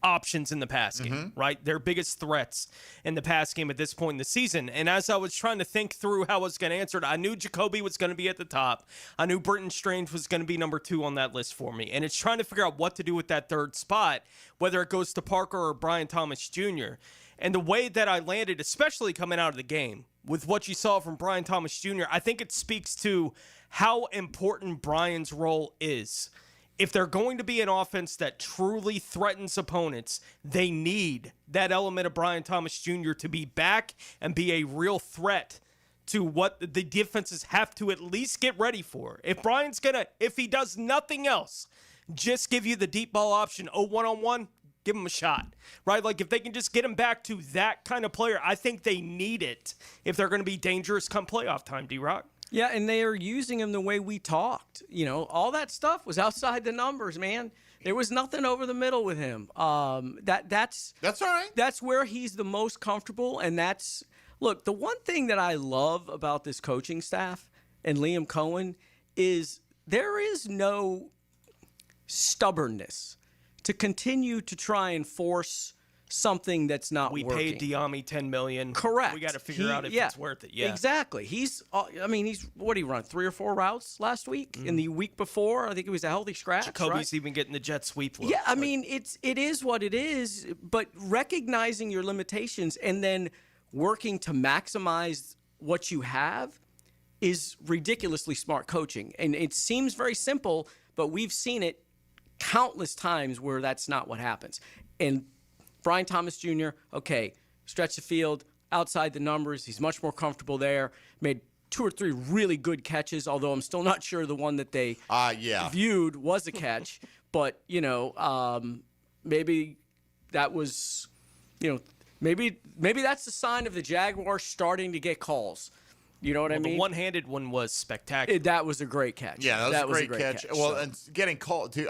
options in the pass game, right? Their biggest threats in the pass game at this point in the season. And as I was trying to think through how I was going to answer it, I knew Jacoby was going to be at the top. I knew Brenton Strange was going to be number 2 on that list for me. And it's trying to figure out what to do with that third spot, whether it goes to Parker or Brian Thomas Jr. And the way that I landed, especially coming out of the game, with what you saw from Brian Thomas Jr., I think it speaks to how important Brian's role is. If they're going to be an offense that truly threatens opponents, they need that element of Brian Thomas Jr. to be back and be a real threat to what the defenses have to at least get ready for. If Brian's if he does nothing else, just give you the deep ball option, one-on-one, give him a shot, right? Like if they can just get him back to that kind of player, I think they need it if they're going to be dangerous come playoff time, D-Rock. Yeah, and they are using him the way we talked. All that stuff was outside the numbers, man. There was nothing over the middle with him. That's all right. That's where he's the most comfortable, and look, the one thing that I love about this coaching staff and Liam Cohen is there is no stubbornness to continue to try and force something that's not working. We paid Diami $10 million. Correct. We got to figure out if it's worth it. Yeah, exactly. What did he run? 3 or 4 routes last week? And the week before, I think it was a healthy scratch. Jacoby's even getting the jet sweep look. Yeah, it is what it is. But recognizing your limitations and then working to maximize what you have is ridiculously smart coaching. And it seems very simple, but we've seen it countless times where that's not what happens. And Brian Thomas Jr., stretch the field, outside the numbers. He's much more comfortable there. Made 2 or 3 really good catches, although I'm still not sure the one that they viewed was a catch. But, maybe that was, maybe that's the sign of the Jaguars starting to get calls. You know what I mean? The one-handed one was spectacular. That was a great catch. Yeah, that was a great catch. Well, and getting called, too,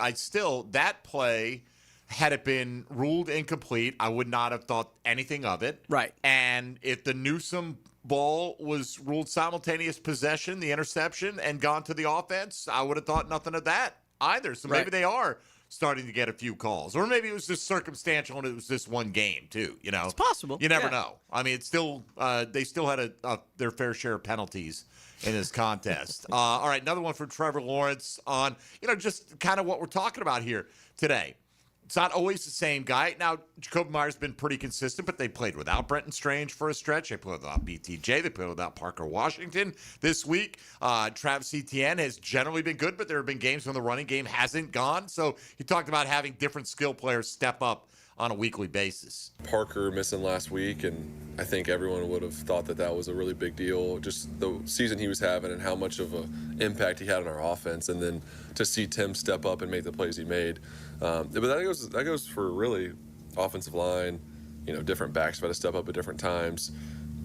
that play, had it been ruled incomplete, I would not have thought anything of it. Right. And if the Newsome ball was ruled simultaneous possession, the interception, and gone to the offense, I would have thought nothing of that either. So maybe they are starting to get a few calls. Or maybe it was just circumstantial and it was this one game, too. It's possible. You never know. It's still they still had their fair share of penalties in this contest. All right, another one from Trevor Lawrence on, just kind of what we're talking about here today. It's not always the same guy. Now, Jacoby Myers has been pretty consistent, but they played without Brenton Strange for a stretch. They played without BTJ. They played without Parker Washington this week. Travis Etienne has generally been good, but there have been games when the running game hasn't gone. So he talked about having different skill players step up on a weekly basis. Parker missing last week, and I think everyone would have thought that was a really big deal. Just the season he was having and how much of an impact he had on our offense, and then to see Tim step up and make the plays he made. But that goes for really offensive line. Different backs have had to step up at different times.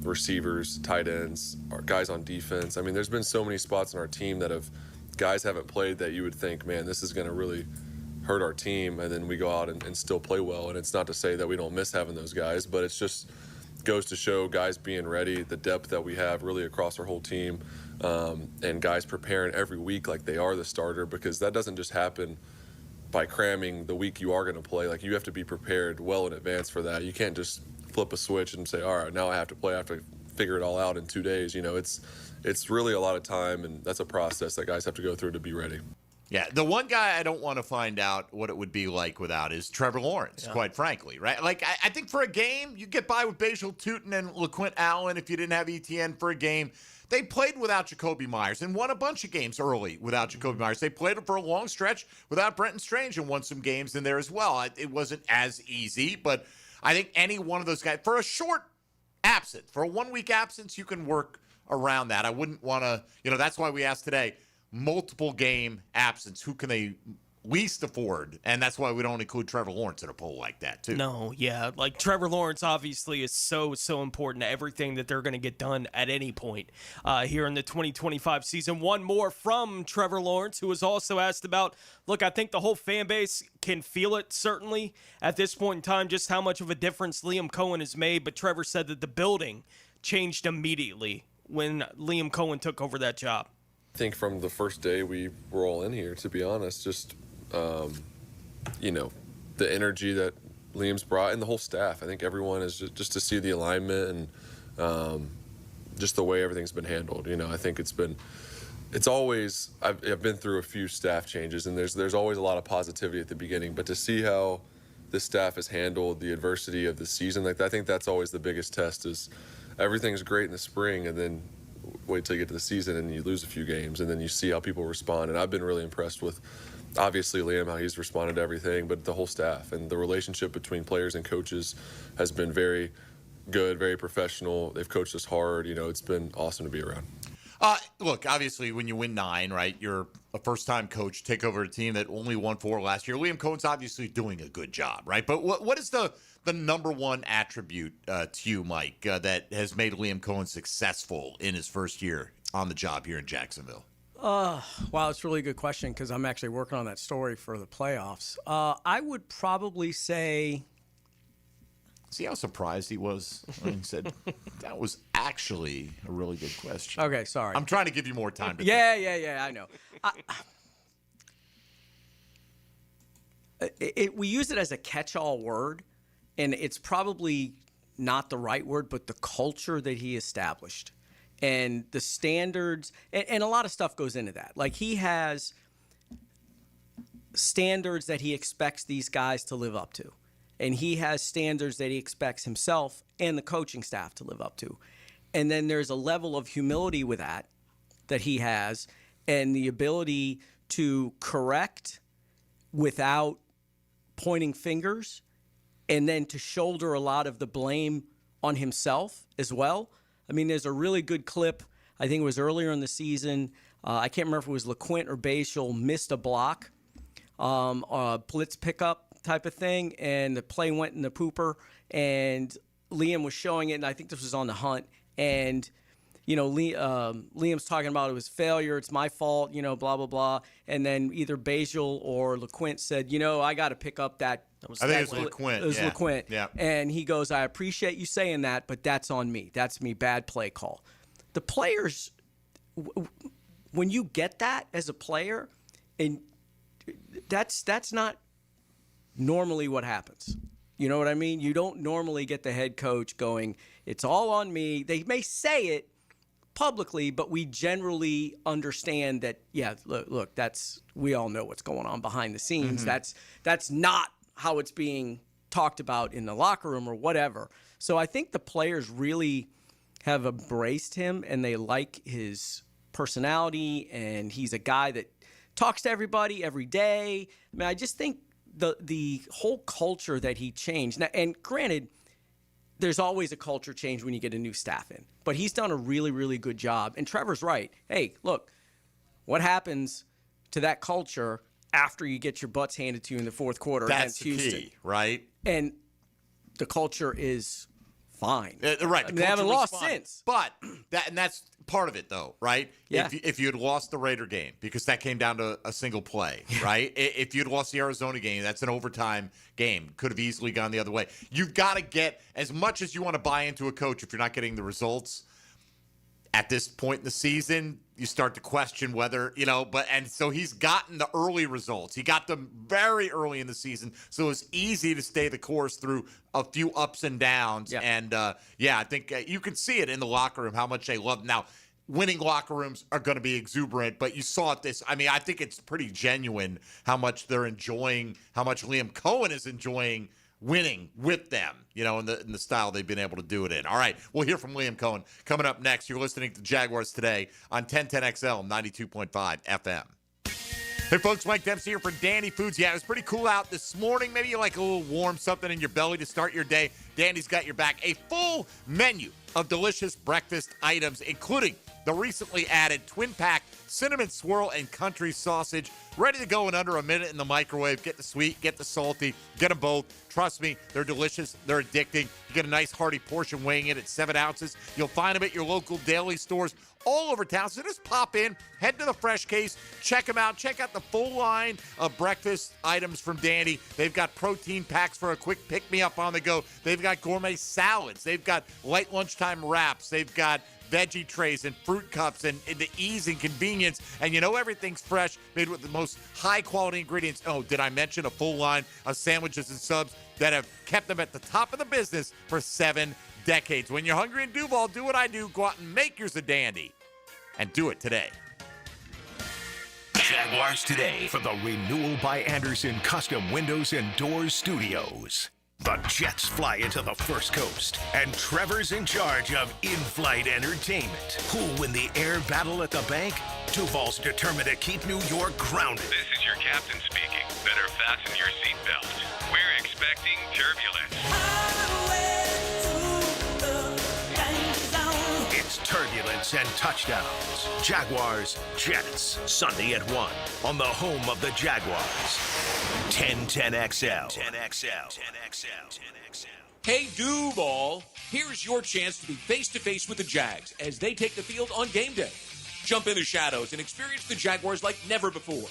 Receivers, tight ends, our guys on defense. There's been so many spots in our team that guys haven't played that you would think, man, this is going to really hurt our team, and then we go out and still play well. And it's not to say that we don't miss having those guys, but it's just goes to show guys being ready, the depth that we have really across our whole team, and guys preparing every week like they are the starter, because that doesn't just happen by cramming the week you are going to play. Like, you have to be prepared well in advance for that. You can't just flip a switch and say, all right, now I have to play. I have to figure it all out in 2 days. It's really a lot of time, and that's a process that guys have to go through to be ready. Yeah, the one guy I don't want to find out what it would be like without is Trevor Lawrence, quite frankly, right? Like, I think for a game, you get by with Bajal Tootin and LaQuint Allen if you didn't have Etienne for a game. They played without Jacoby Myers and won a bunch of games early without Jacoby Myers. They played for a long stretch without Brenton Strange and won some games in there as well. It wasn't as easy, but I think any one of those guys, for a short absence, for a 1-week absence, you can work around that. I wouldn't want to, that's why we asked today, multiple game absence, who can they least afford? And that's why we don't include Trevor Lawrence in a poll like that, too. No, yeah. Like, Trevor Lawrence obviously is so important to everything that they're going to get done at any point here in the 2025 season. One more from Trevor Lawrence, who was also asked about, look, I think the whole fan base can feel it, certainly, at this point in time, just how much of a difference Liam Cohen has made. But Trevor said that the building changed immediately when Liam Cohen took over that job. I think from the first day we were all in here, to be honest, just, the energy that Liam's brought and the whole staff. I think everyone is just to see the alignment and just the way everything's been handled. I think it's always, I've been through a few staff changes, and there's always a lot of positivity at the beginning, but to see how this staff has handled the adversity of the season. Like, I think that's always the biggest test is everything's great in the spring, and then wait till you get to the season and you lose a few games, and then you see how people respond. And I've been really impressed with, obviously, Liam, how he's responded to everything, but the whole staff. And the relationship between players and coaches has been very good, very professional. They've coached us hard. It's been awesome to be around. Look, obviously, when you win 9, right, you're a first-time coach, take over a team that only won 4 last year. Liam Cohen's obviously doing a good job, right? But what is the number one attribute to you, Mike, that has made Liam Cohen successful in his first year on the job here in Jacksonville? Wow, it's a really good question because I'm actually working on that story for the playoffs. I would probably say... See how surprised he was when he said that was actually a really good question. Okay, sorry. I'm trying to give you more time to Yeah, I know. We use it as a catch-all word, and it's probably not the right word, but the culture that he established and the standards, and a lot of stuff goes into that. Like, he has standards that he expects these guys to live up to. And he has standards that he expects himself and the coaching staff to live up to. And then there's a level of humility with that he has, and the ability to correct without pointing fingers, and then to shoulder a lot of the blame on himself as well. I mean, there's a really good clip, I think it was earlier in the season. I can't remember if it was LeQuint or Basial missed a block, blitz pickup type of thing, and the play went in the pooper, and Liam was showing it, and I think this was on the hunt, and Liam's talking about it was failure, it's my fault, blah, blah, blah, and then either Basial or LeQuint said, I got to pick up that. I think it was LeQuint. It was LeQuint. Yeah. And he goes, I appreciate you saying that, but that's on me. That's me, bad play call. The players, when you get that as a player, and that's not normally what happens. You know what I mean? You don't normally get the head coach going, it's all on me. They may say it publicly, but we generally understand that, look, we all know what's going on behind the scenes. Mm-hmm. That's not how it's being talked about in the locker room or whatever. So I think the players really have embraced him, and they like his personality, and he's a guy that talks to everybody every day. I mean, I just think the whole culture that he changed. Now, and granted, there's always a culture change when you get a new staff in, but he's done a really, really good job. And Trevor's right. Hey, look, what happens to that culture after you get your butts handed to you in the fourth quarter That's against Houston? Key, right? And the culture is fine. Right. I mean, they haven't lost fine. since. But that's part of it, though, right? Yeah. If you had lost the Raider game, because that came down to a single play, right? If you'd lost the Arizona game, that's an overtime game. Could have easily gone the other way. You've got to get, as much as you want to buy into a coach, if you're not getting the results at this point in the season, you start to question whether, and so he's gotten the early results. He got them very early in the season, so it was easy to stay the course through a few ups and downs. Yeah. And, I think you could see it in the locker room, how much they love. Now, winning locker rooms are going to be exuberant, but you saw it this. I mean, I think it's pretty genuine how much they're enjoying, how much Liam Cohen is enjoying winning with them, in the style they've been able to do it in. All right, we'll hear from Liam Cohen coming up next. You're listening to Jaguars Today on 1010XL 92.5 FM. Hey, folks, Mike Dempsey here for Dandy Foods. Yeah, it was pretty cool out this morning. Maybe you like a little warm something in your belly to start your day. Dandy's got your back. A full menu of delicious breakfast items, including the recently added twin-pack cinnamon swirl and country sausage, ready to go in under a minute in the microwave. Get the sweet, get the salty, get them both. Trust me, they're delicious. They're addicting. You get a nice hearty portion weighing in at 7 ounces. You'll find them at your local daily stores all over town. So just pop in, head to the Fresh Case, check them out. Check out the full line of breakfast items from Dandy. They've got protein packs for a quick pick-me-up on the go. They've got gourmet salads. They've got light lunchtime wraps. They've got veggie trays and fruit cups, and the ease and convenience. And everything's fresh, made with the most high-quality ingredients. Oh, did I mention a full line of sandwiches and subs that have kept them at the top of the business for 7 decades? When you're hungry in Duval, do what I do. Go out and make yours a Dandy. And do it today. Jaguars Today for the Renewal by Anderson Custom Windows and Doors Studios. The Jets fly into the First Coast, and Trevor's in charge of in-flight entertainment. Who'll win the air battle at the bank? Duval's determined to keep New York grounded. This is your captain speaking. Better fasten your seatbelt. We're expecting turbulence. It's turbulence and touchdowns. Jaguars, Jets, Sunday at 1 on the home of the Jaguars. 1010XL. 10XL. 10XL. Hey, Duval, here's your chance to be face-to-face with the Jags as they take the field on game day. Jump in the shadows and experience the Jaguars like never before.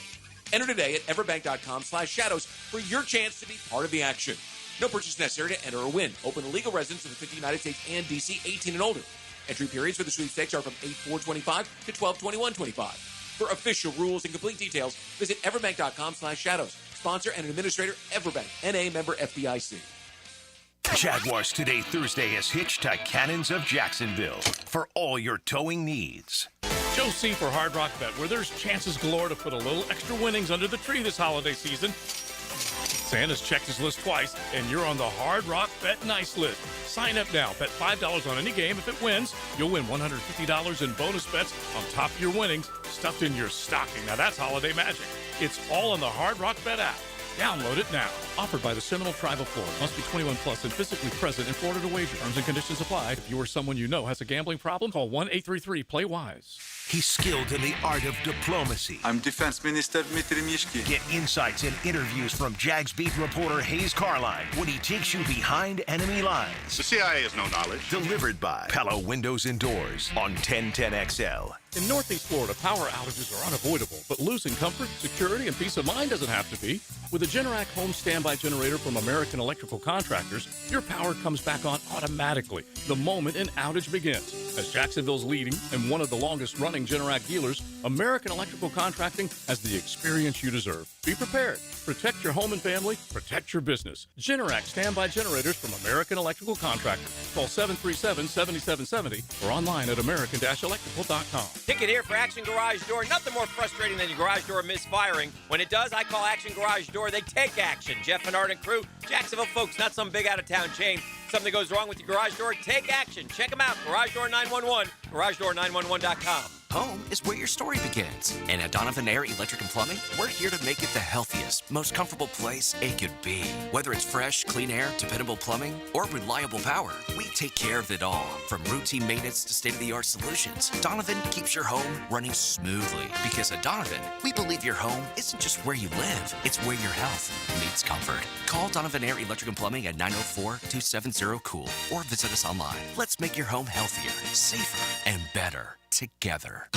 Enter today at everbank.com/shadows for your chance to be part of the action. No purchase necessary to enter or win. Open to legal residents of the 50 United States and D.C., 18 and older. Entry periods for the sweepstakes are from 8/4/25 to 12/21/25. For official rules and complete details, visit everbank.com/shadows. Sponsor and administrator, Everbank, N.A. member FDIC. Jaguars Today Thursday is hitched to Cannons of Jacksonville for all your towing needs. Joe C. for Hard Rock Bet, where there's chances galore to put a little extra winnings under the tree this holiday season. Santa's checked his list twice, and you're on the Hard Rock Bet Nice list. Sign up now. Bet $5 on any game. If it wins, you'll win $150 in bonus bets on top of your winnings stuffed in your stocking. Now that's holiday magic. It's all on the Hard Rock Bet app. Download it now. Offered by the Seminole Tribe of Florida. Must be 21 plus and physically present in Florida to wager. Terms and conditions apply. If you or someone you know has a gambling problem, call 1-833-PLAY-WISE. He's skilled in the art of diplomacy. I'm Defense Minister Dmitry Mishkin. Get insights and interviews from Jags beat reporter Hayes Carline when he takes you behind enemy lines. The CIA has no knowledge. Delivered by Palo Windows and Doors on 1010XL. In Northeast Florida, power outages are unavoidable, but losing comfort, security, and peace of mind doesn't have to be. With a Generac home standby generator from American Electrical Contractors, your power comes back on automatically the moment an outage begins. As Jacksonville's leading and one of the longest-running Generac dealers, American Electrical Contracting has the experience you deserve. Be prepared. Protect your home and family. Protect your business. Generac standby generators from American Electrical Contractors. Call 737-7770 or online at american-electrical.com. Ticket here for Action Garage Door. Nothing more frustrating than your garage door misfiring. When it does, I call Action Garage Door. They take action. Jeff Menard and crew, Jacksonville folks, not some big out-of-town chain. Something goes wrong with your garage door, take action. Check them out. Garage Door 911, garagedoor911.com. Home is where your story begins. And at Donovan Air Electric and Plumbing, we're here to make it the healthiest, most comfortable place it could be. Whether it's fresh, clean air, dependable plumbing, or reliable power, we take care of it all. From routine maintenance to state-of-the-art solutions, Donovan keeps your home running smoothly. Because at Donovan, we believe your home isn't just where you live, it's where your health meets comfort. Call Donovan Air Electric and Plumbing at 904-270-COOL or visit us online. Let's make your home healthier, safer, and better together.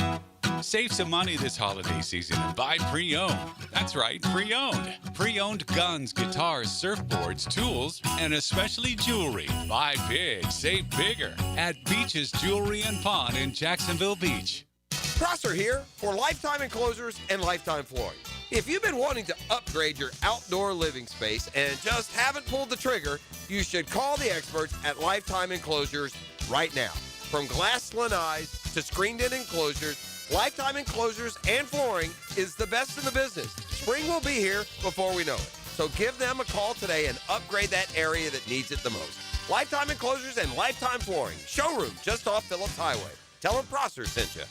Save some money this holiday season and buy pre-owned. That's right, pre-owned. Pre-owned guns, guitars, surfboards, tools, and especially jewelry. Buy big, save bigger at Beach's Jewelry and Pawn in Jacksonville Beach. Prosser here for Lifetime Enclosures and Lifetime Flooring. If you've been wanting to upgrade your outdoor living space and just haven't pulled the trigger, you should call the experts at Lifetime Enclosures right now. From glass lanais to screened-in enclosures, Lifetime Enclosures and Flooring is the best in the business. Spring will be here before we know it. So give them a call today and upgrade that area that needs it the most. Lifetime Enclosures and Lifetime Flooring. Showroom just off Phillips Highway. Tell them Prosser sent you.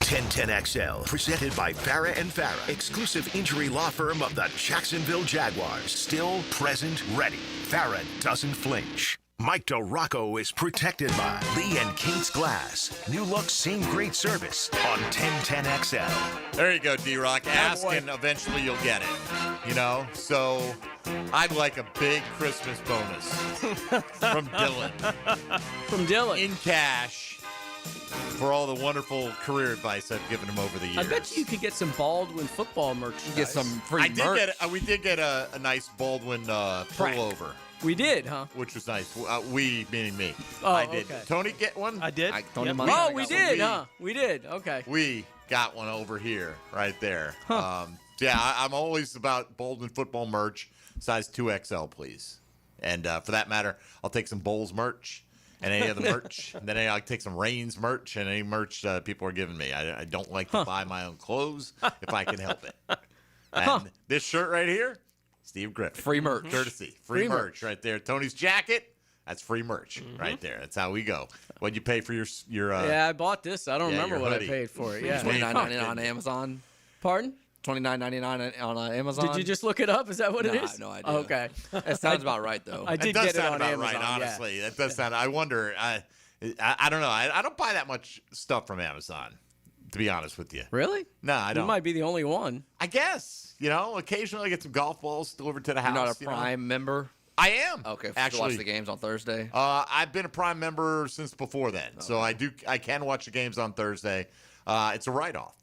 1010XL, presented by Farah and Farah, exclusive injury law firm of the Jacksonville Jaguars. Still, present, ready. Farah doesn't flinch. Mike DeRocco is protected by Lee and Kate's Glass. New look, same great service on 1010XL. There you go, D-Rock. Ask and eventually you'll get it. You know? So I'd like a big Christmas bonus from Dylan. From Dylan. In cash. For all the wonderful career advice I've given him over the years. I bet you could get some Baldwin football merchandise. Get some free merch. We did get a nice Baldwin pullover. We did, huh? Which was nice. We, meaning me. Oh, I did. okay. Tony get one? I did. Oh, we did, huh? We did. Okay. We got one over here, right there. I'm always about Baldwin football merch, size 2XL, please. And for that matter, I'll take some Bowls merch. and any of the merch. And then I take some Reigns merch and any merch people are giving me. I don't like to buy my own clothes if I can help it. And this shirt right here, Steve Griffin. Free merch. Courtesy. Free merch right there. Tony's jacket, that's free merch right there. That's how we go. What'd you pay for your Yeah, I bought this. I don't remember what hoodie. I paid for it. Yeah. $29.99 on Amazon. Pardon? $29.99 on Amazon. Did you just look it up? Is that what it is? I have no idea. Okay. That sounds about right, though. I did it does get it sound on about Amazon. right, honestly. That does sound. I wonder. I don't know. I don't buy that much stuff from Amazon, to be honest with you. Really? No, I don't. You might be the only one. I guess. Occasionally I get some golf balls delivered to the house. You're not a Prime member? I am. Okay, actually. watch the games on Thursday. I've been a Prime member since before then, so I can watch the games on Thursday. It's a write-off.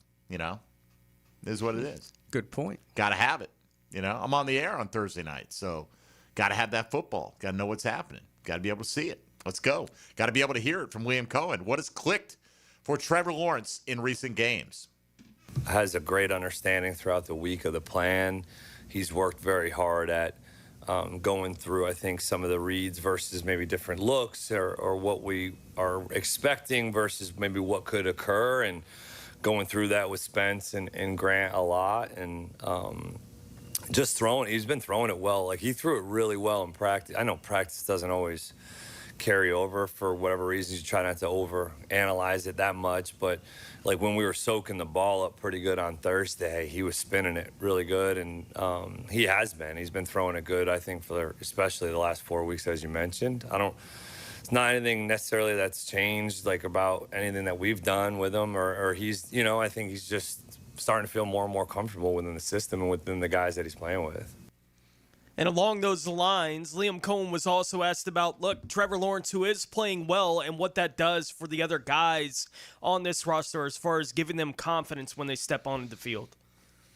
Is what it is. Good point. Got to have it. I'm on the air on Thursday night, so got to have that football. Got to know what's happening. Got to be able to see it. Let's go. Got to be able to hear it from Liam Cohen. What has clicked for Trevor Lawrence in recent games? Has a great understanding throughout the week of the plan. He's worked very hard at going through, I think, some of the reads versus maybe different looks or what we are expecting versus maybe what could occur, and going through that with Spence and Grant a lot, and just he's been throwing it well. Like, he threw it really well in practice. I know practice doesn't always carry over for whatever reasons. You try not to over analyze it that much, but like when we were soaking the ball up pretty good on Thursday, he was spinning it really good, and he's been throwing it good, I think, for especially the last 4 weeks, as you mentioned. It's not anything necessarily that's changed, like, about anything that we've done with him, or he's, I think he's just starting to feel more and more comfortable within the system and within the guys that he's playing with. And along those lines, Liam Cohen was also asked about, Trevor Lawrence, who is playing well, and what that does for the other guys on this roster as far as giving them confidence when they step onto the field.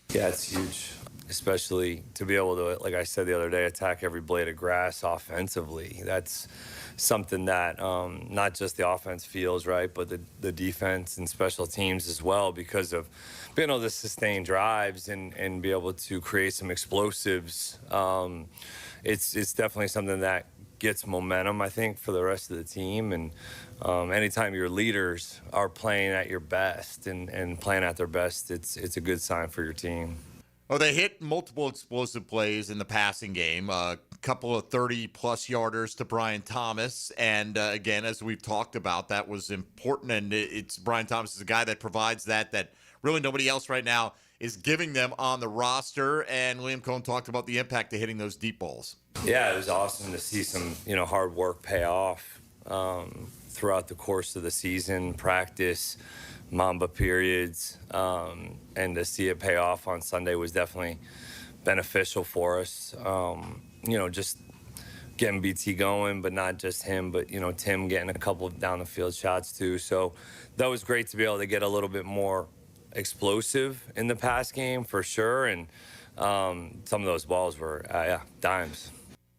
Yeah, it's huge, especially to be able to, like I said the other day, attack every blade of grass offensively. That's something that not just the offense feels, right, but the defense and special teams as well, because of being able to sustain drives and be able to create some explosives. It's definitely something that gets momentum, I think, for the rest of the team. And anytime your leaders are playing at your best and playing at their best, it's a good sign for your team. Oh, they hit multiple explosive plays in the passing game. A couple of 30-plus yarders to Brian Thomas. And, again, as we've talked about, that was important. And it's Brian Thomas is a guy that provides that really nobody else right now is giving them on the roster. And Liam Cohen talked about the impact of hitting those deep balls. Yeah, it was awesome to see some, hard work pay off throughout the course of the season, practice, Mamba periods, and to see it pay off on Sunday was definitely beneficial for us. Just getting BT going, but not just him, but, Tim getting a couple of down the field shots too. So that was great to be able to get a little bit more explosive in the pass game for sure. And some of those balls were, dimes.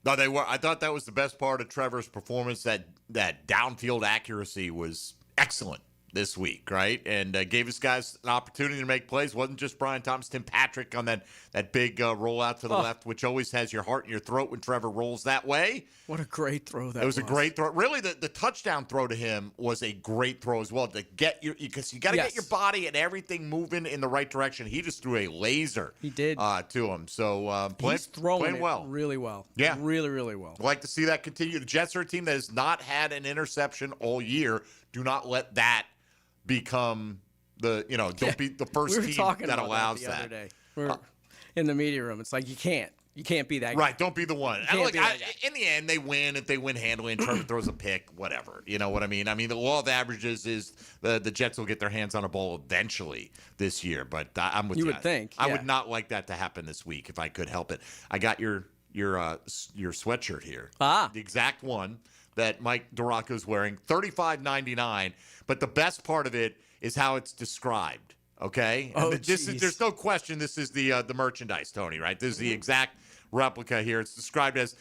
No, they were. I thought that was the best part of Trevor's performance. That downfield accuracy was excellent this week, right? And gave his guys an opportunity to make plays. Wasn't just Brian Thomas, Tim Patrick on that big rollout to the left, which always has your heart in your throat when Trevor rolls that way. What a great throw that was. It was a great throw. Really, the touchdown throw to him was a great throw as well. To get because you got to get your body and everything moving in the right direction. He just threw a laser. He did to him. So he's throwing well, really well. Yeah, really, really well. I'd like to see that continue. The Jets are a team that has not had an interception all year. Do not let that become don't be the first team that allows that. Other day. We're in the media room. It's like you can't be that guy. Right, don't be the one. In the end, they win if they win handily and Trevor throws a pick, whatever. You know what I mean? I mean, the law of averages is the Jets will get their hands on a ball eventually this year, but I'm with you. You would think. I would not like that to happen this week if I could help it. I got your sweatshirt here. The exact one that Mike Duraco's wearing, $35.99. But the best part of it is how it's described. Okay, there's no question. This is the merchandise, Tony. Right? This is the exact replica here. It's described as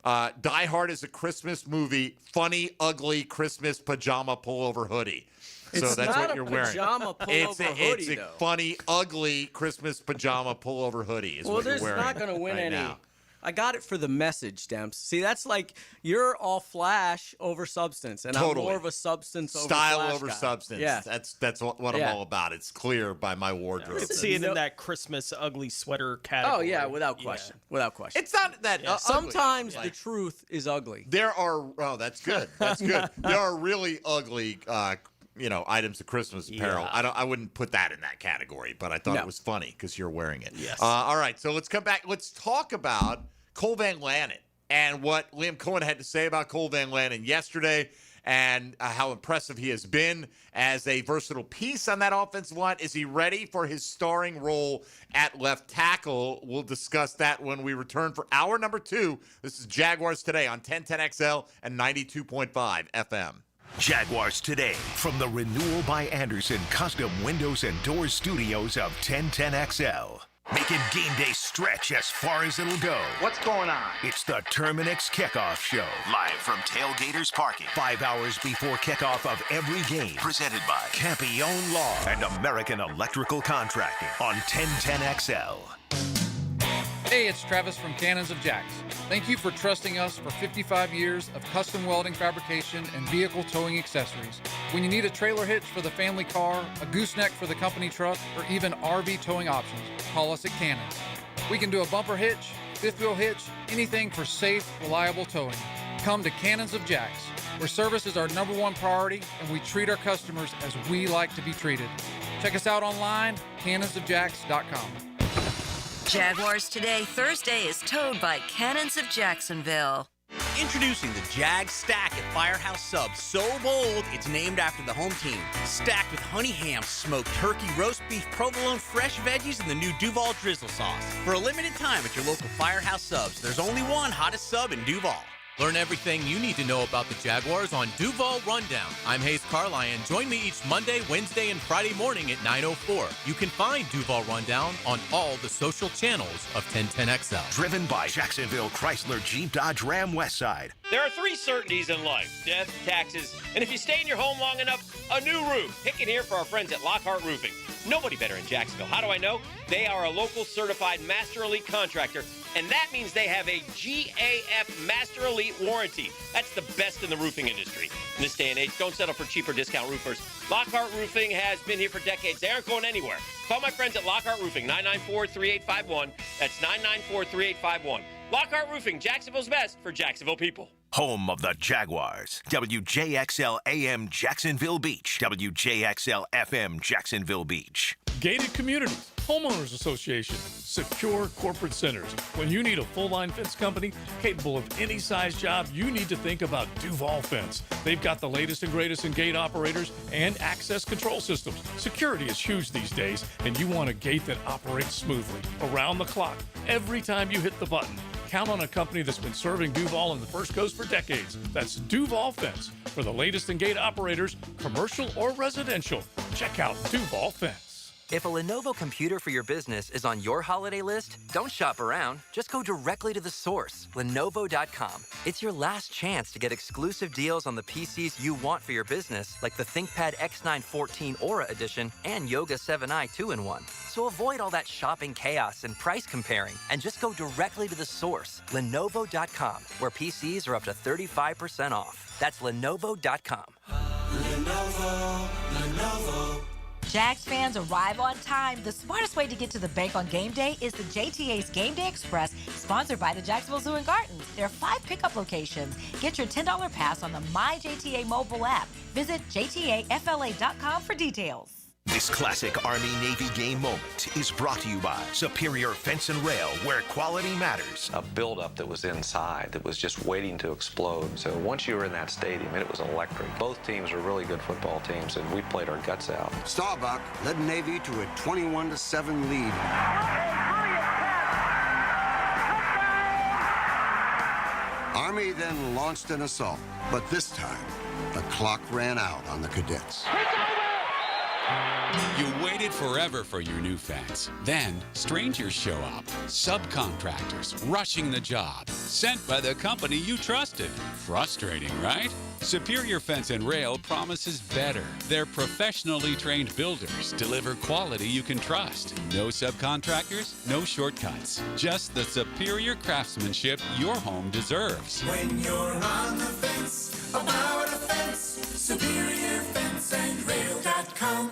Die Hard is a Christmas movie, funny, ugly Christmas pajama pullover hoodie. So that's what you're wearing. Pajama pullover hoodie, it's a funny, ugly Christmas pajama pullover hoodie. Is what you're wearing. Well, there's not going to win right any. Now. I got it for the message, Demps. See, that's like you're all flash over substance, and I'm more of a substance over style flash over guy. substance. Yeah, that's what I'm all about. It's clear by my wardrobe. I could see it in that Christmas ugly sweater category. Oh yeah, without question. Without question. It's not that. Ugly. Sometimes the truth is ugly. There are. Oh, that's good. That's good. There are really ugly. Items of Christmas apparel. Yeah. I wouldn't put that in that category, but I thought No. it was funny because you're wearing it. Yes. All right, so let's come back. Let's talk about Cole Van Lanen and what Liam Cohen had to say about Cole Van Lanen yesterday, and how impressive he has been as a versatile piece on that offensive line. Is he ready for his starring role at left tackle? We'll discuss that when we return for hour number 2. This is Jaguars Today on 1010XL and 92.5 FM. Jaguars Today from the Renewal by Anderson Custom Windows and Doors Studios of 1010XL. Making game day stretch as far as it'll go. What's going on? It's the Terminix Kickoff Show. Live from Tailgaters Parking. 5 hours before kickoff of every game. Presented by Campione Law and American Electrical Contracting on 1010XL. Hey, it's Travis from Cannons of Jacks. Thank you for trusting us for 55 years of custom welding fabrication and vehicle towing accessories. When you need a trailer hitch for the family car, a gooseneck for the company truck, or even RV towing options, call us at Cannons. We can do a bumper hitch, fifth wheel hitch, anything for safe, reliable towing. Come to Cannons of Jacks, where service is our #1 priority and we treat our customers as we like to be treated. Check us out online, cannonsofjacks.com. Jaguars Today Thursday is towed by Cannons of Jacksonville. Introducing the Jag Stack at Firehouse Subs. So bold, it's named after the home team. Stacked with honey ham, smoked turkey, roast beef, provolone, fresh veggies, and the new Duval drizzle sauce. For a limited time at your local Firehouse Subs, there's only one hottest sub in Duval. Learn everything you need to know about the Jaguars on Duval Rundown. I'm Hayes Carlyon. Join me each Monday, Wednesday, and Friday morning at 9:04. You can find Duval Rundown on all the social channels of 1010XL. Driven by Jacksonville Chrysler Jeep Dodge Ram Westside. There are 3 certainties in life: death, taxes, and if you stay in your home long enough, a new roof. Pick it here for our friends at Lockhart Roofing. Nobody better in Jacksonville. How do I know? They are a local certified Master Elite contractor, and that means they have a GAF Master Elite warranty. That's the best in the roofing industry. In this day and age, don't settle for cheaper discount roofers. Lockhart Roofing has been here for decades. They aren't going anywhere. Call my friends at Lockhart Roofing, 994-3851. That's 994-3851. Lockhart Roofing, Jacksonville's best for Jacksonville people. Home of the Jaguars. WJXL AM Jacksonville Beach. WJXL FM Jacksonville Beach. Gated communities, homeowners association, secure corporate centers. When you need a full-line fence company capable of any size job, you need to think about Duval Fence. They've got the latest and greatest in gate operators and access control systems. Security is huge these days, and you want a gate that operates smoothly, around the clock, every time you hit the button. Count on a company that's been serving Duval and the First Coast for decades. That's Duval Fence. For the latest in gate operators, commercial or residential, check out Duval Fence. If a Lenovo computer for your business is on your holiday list, don't shop around. Just go directly to the source, Lenovo.com. It's your last chance to get exclusive deals on the PCs you want for your business, like the ThinkPad X9 14 Aura Edition and Yoga 7i 2-in-1. So avoid all that shopping chaos and price comparing, and just go directly to the source, Lenovo.com, where PCs are up to 35% off. That's Lenovo.com. Lenovo. Jags fans arrive on time. The smartest way to get to the bank on game day is the JTA's Game Day Express, sponsored by the Jacksonville Zoo and Gardens. There are 5 pickup locations. Get your $10 pass on the MyJTA mobile app. Visit jtafla.com for details. This classic Army-Navy game moment is brought to you by Superior Fence and Rail, where quality matters. A buildup that was inside that was just waiting to explode. So once you were in that stadium, it was electric. Both teams were really good football teams, and we played our guts out. Starbuck led Navy to a 21-7 lead. Army then launched an assault, but this time, the clock ran out on the cadets. You waited forever for your new fence. Then, strangers show up. Subcontractors rushing the job. Sent by the company you trusted. Frustrating, right? Superior Fence and Rail promises better. Their professionally trained builders deliver quality you can trust. No subcontractors, no shortcuts. Just the superior craftsmanship your home deserves. When you're on the fence about a fence, SuperiorFenceandRail.com.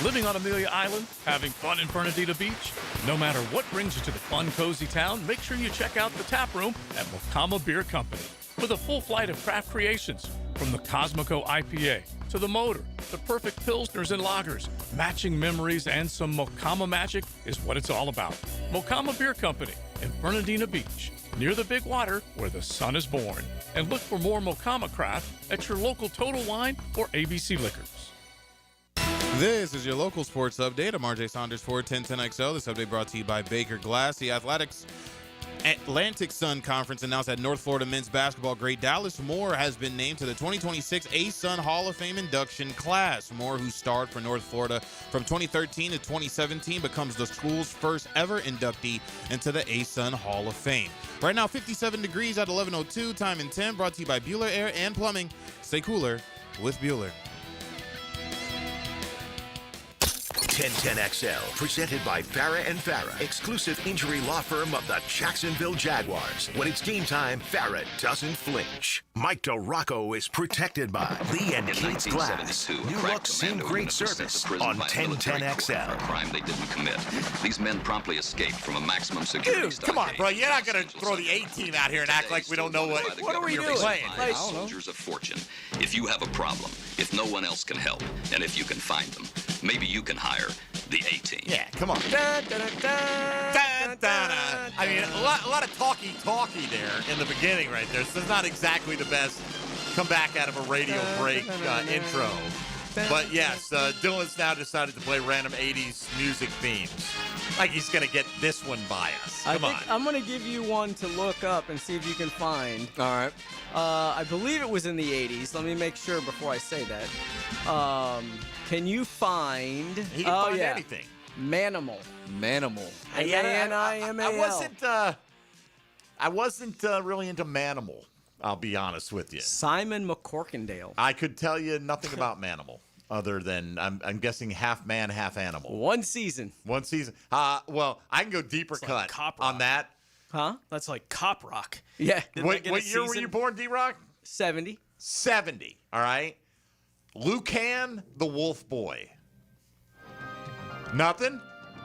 Living on Amelia Island, having fun in Fernandina Beach? No matter what brings you to the fun, cozy town, make sure you check out the tap room at Mokama Beer Company. With a full flight of craft creations, from the Cosmico IPA to the Motor, the perfect Pilsners and Lagers, matching memories and some Mokama magic is what it's all about. Mokama Beer Company in Fernandina Beach, near the big water where the sun is born. And look for more Mokama craft at your local Total Wine or ABC Liquors. This is your local sports update. I'm RJ Saunders for 1010XL. This update brought to you by Baker Glass. The Atlantic Sun Conference announced that North Florida men's basketball great Dallas Moore has been named to the 2026 A-Sun Hall of Fame induction class. Moore, who starred for North Florida from 2013 to 2017, becomes the school's first ever inductee into the A-Sun Hall of Fame. Right now, 57 degrees at 11:02, time in 10, brought to you by Bueller Air and Plumbing. Stay cooler with Bueller. 1010XL, presented by Farah and Farah, exclusive injury law firm of the Jacksonville Jaguars. When it's game time, Farah doesn't flinch. Mike DeRocco is protected by Lee and Kate's Glass. New look, same great service on 1010XL. Crime they didn't commit. These men promptly escaped from a maximum security Dude, come on, bro. You're not going to throw the A-team out here and act like we don't know what are we doing? Like, soldiers of fortune. If you have a problem, if no one else can help, and if you can find them, maybe you can hire the A-team. Yeah, come on. I mean, a lot of talky there in the beginning right there. So it's not exactly the best come back out of a radio break intro. But yes, Dylan's now decided to play random 80s music themes. Like he's going to get this one by us. Come on. I'm going to give you one to look up and see if you can find. All right. I believe it was in the 80s. Let me make sure before I say that. Can you find... He can find anything. Manimal. M-A-N-I-M-A-L. I wasn't really into Manimal, I'll be honest with you. Simon McCorkindale. I could tell you nothing about Manimal other than I'm guessing half man, half animal. One season. Well, I can go deeper cut on that. Huh? That's like cop rock. Yeah. What year were you born, D-Rock? 70. 70, all right? Lucan, the Wolf Boy. Nothing?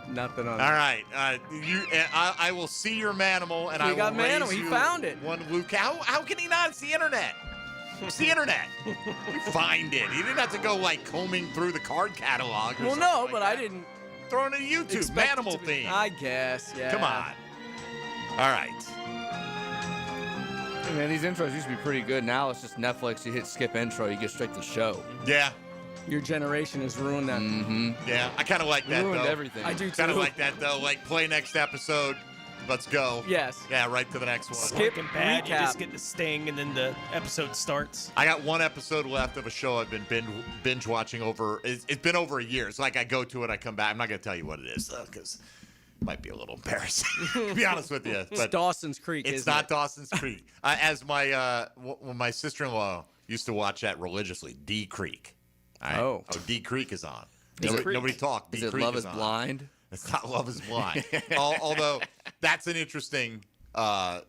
Nothing on All right. I will see your Manimal, and I will got raise Manimal. He you found it. One Lucan. How can he not? It's the internet. It's the internet. You find it. He didn't have to go, like, combing through the card catalog or Well, something no, like but that. I didn't... Throw it to YouTube. Manimal theme. I guess, yeah. Come on. All right. Hey, man, these intros used to be pretty good. Now it's just Netflix. You hit skip intro, you get straight to the show. Yeah. Your generation has ruined that. Mm-hmm. Yeah, I kind of like that, Ruined though. everything. I do, too. Kind of like that, though. Like, play next episode. Let's go. Yes. Yeah, right to the next one. Skip and bad. You recap. just get the sting, and then the episode starts. I got one episode left of a show I've been binge watching over. It's been over a year. It's like I go to it, I come back. I'm not going to tell you what it is, though, because it might be a little embarrassing, to be honest with you. It's But Dawson's Creek, it's isn't not it? Dawson's Creek. As when my sister-in-law used to watch that religiously, D Creek. All right? Oh, D Creek is on. D Creek. Nobody talk. D Is it Creek Love is is on. Blind? It's not Love is Blind. Although that's an interesting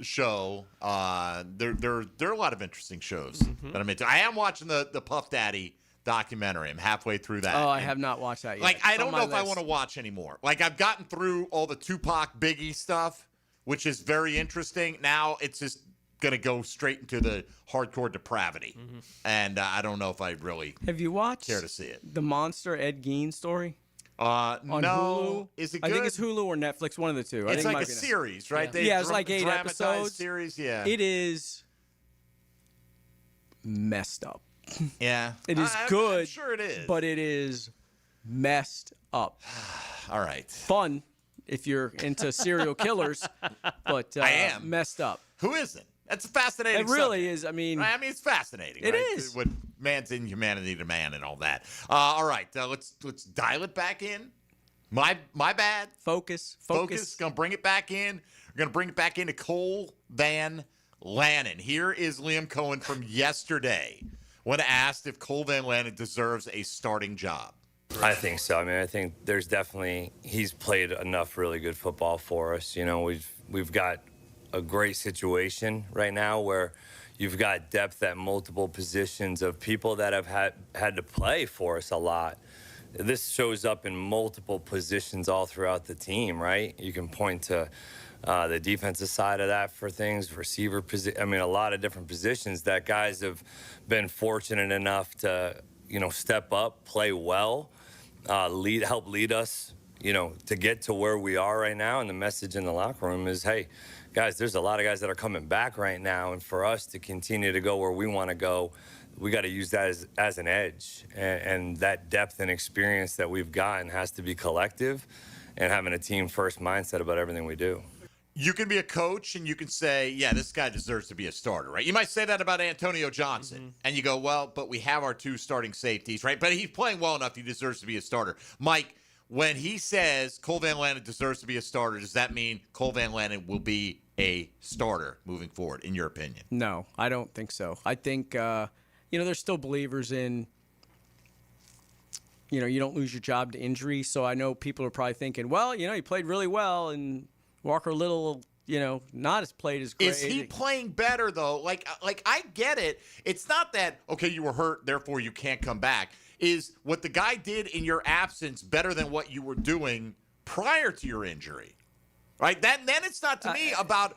show. There are a lot of interesting shows that I'm into. I am watching the Puff Daddy documentary. I'm halfway through that. Oh, I have not watched that yet. Like, I It's on don't my know if I list. want to watch anymore. Like, I've gotten through all the Tupac Biggie stuff, which is very interesting. Now it's just going to go straight into the hardcore depravity. And I don't know if I really Have you watched care to see it. the Monster Ed Gein story? On No. Hulu? Is it I think good? it's Hulu or Netflix, one of the two. I It's think it like might a be Netflix. series, right? Yeah, They it's like 8 dramatized episodes. series, yeah. It is messed up. Yeah. It is I'm good. sure it is. But it is messed up. All right. Fun if you're into serial killers, but I am. messed up. Who isn't? That's a fascinating It really subject. is. I mean, it's fascinating. It right? is. What man's inhumanity to man and all that. All right. Let's dial it back in. My bad. Focus. Gonna bring it back in. We're gonna bring it back into Cole Van Lannon. Here is Liam Cohen from yesterday when asked if Cole Van Lannon deserves a starting job. I think so. I mean, I think there's definitely he's played enough really good football for us. You know, we've got a great situation right now where you've got depth at multiple positions of people that have had to play for us a lot. This shows up in multiple positions all throughout the team, right? You can point to the defensive side of that for things, receiver position. I mean, a lot of different positions that guys have been fortunate enough to, you know, step up, play well, help lead us, you know, to get to where we are right now. And the message in the locker room is, hey, guys, there's a lot of guys that are coming back right now. And for us to continue to go where we want to go, we got to use that as an edge. And that depth and experience that we've gotten has to be collective and having a team-first mindset about everything we do. You can be a coach and you can say, yeah, this guy deserves to be a starter, right? You might say that about Antonio Johnson. And you go, well, but we have our 2 starting safeties, right? But he's playing well enough, he deserves to be a starter. Mike, when he says Cole Van Lannon deserves to be a starter, does that mean Cole Van Lannon will be a starter moving forward, in your opinion? No, I don't think so. I think, you know, there's still believers in, you know, you don't lose your job to injury. So I know people are probably thinking, well, you know, he played really well and Walker Little, you know, not as played as great. Is he playing better, though? Like I get it. It's not that, okay, you were hurt, therefore you can't come back. Is what the guy did in your absence better than what you were doing prior to your injury? Right? Then it's not to me about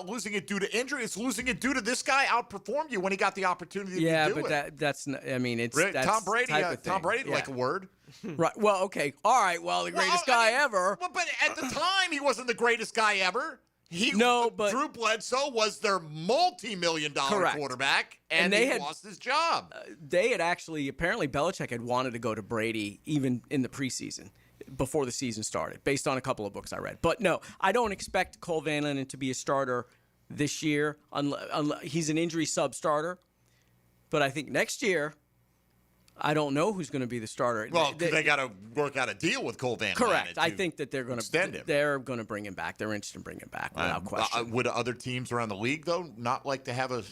losing it due to injury. It's losing it due to this guy outperformed you when he got the opportunity to do it. Yeah, but that's not, I mean, it's really, that's Tom Brady. type of Tom Brady, yeah. like a word. Right. Well, okay. All right. Well, the greatest guy ever. Well, but at the time, he wasn't the greatest guy ever. But Drew Bledsoe was their multi-million-dollar quarterback, and they had lost his job. They had actually, apparently, Belichick had wanted to go to Brady even in the preseason, before the season started, based on a couple of books I read. But no, I don't expect Cole Van Lannon to be a starter this year. He's an injury sub-starter. But I think next year, I don't know who's going to be the starter. Well, they got to work out a deal with Cole Van Lannon. Correct. I think that they're going to extend him. They're going to bring him back. They're interested in bringing him back without question. Would other teams around the league, though, not like to have a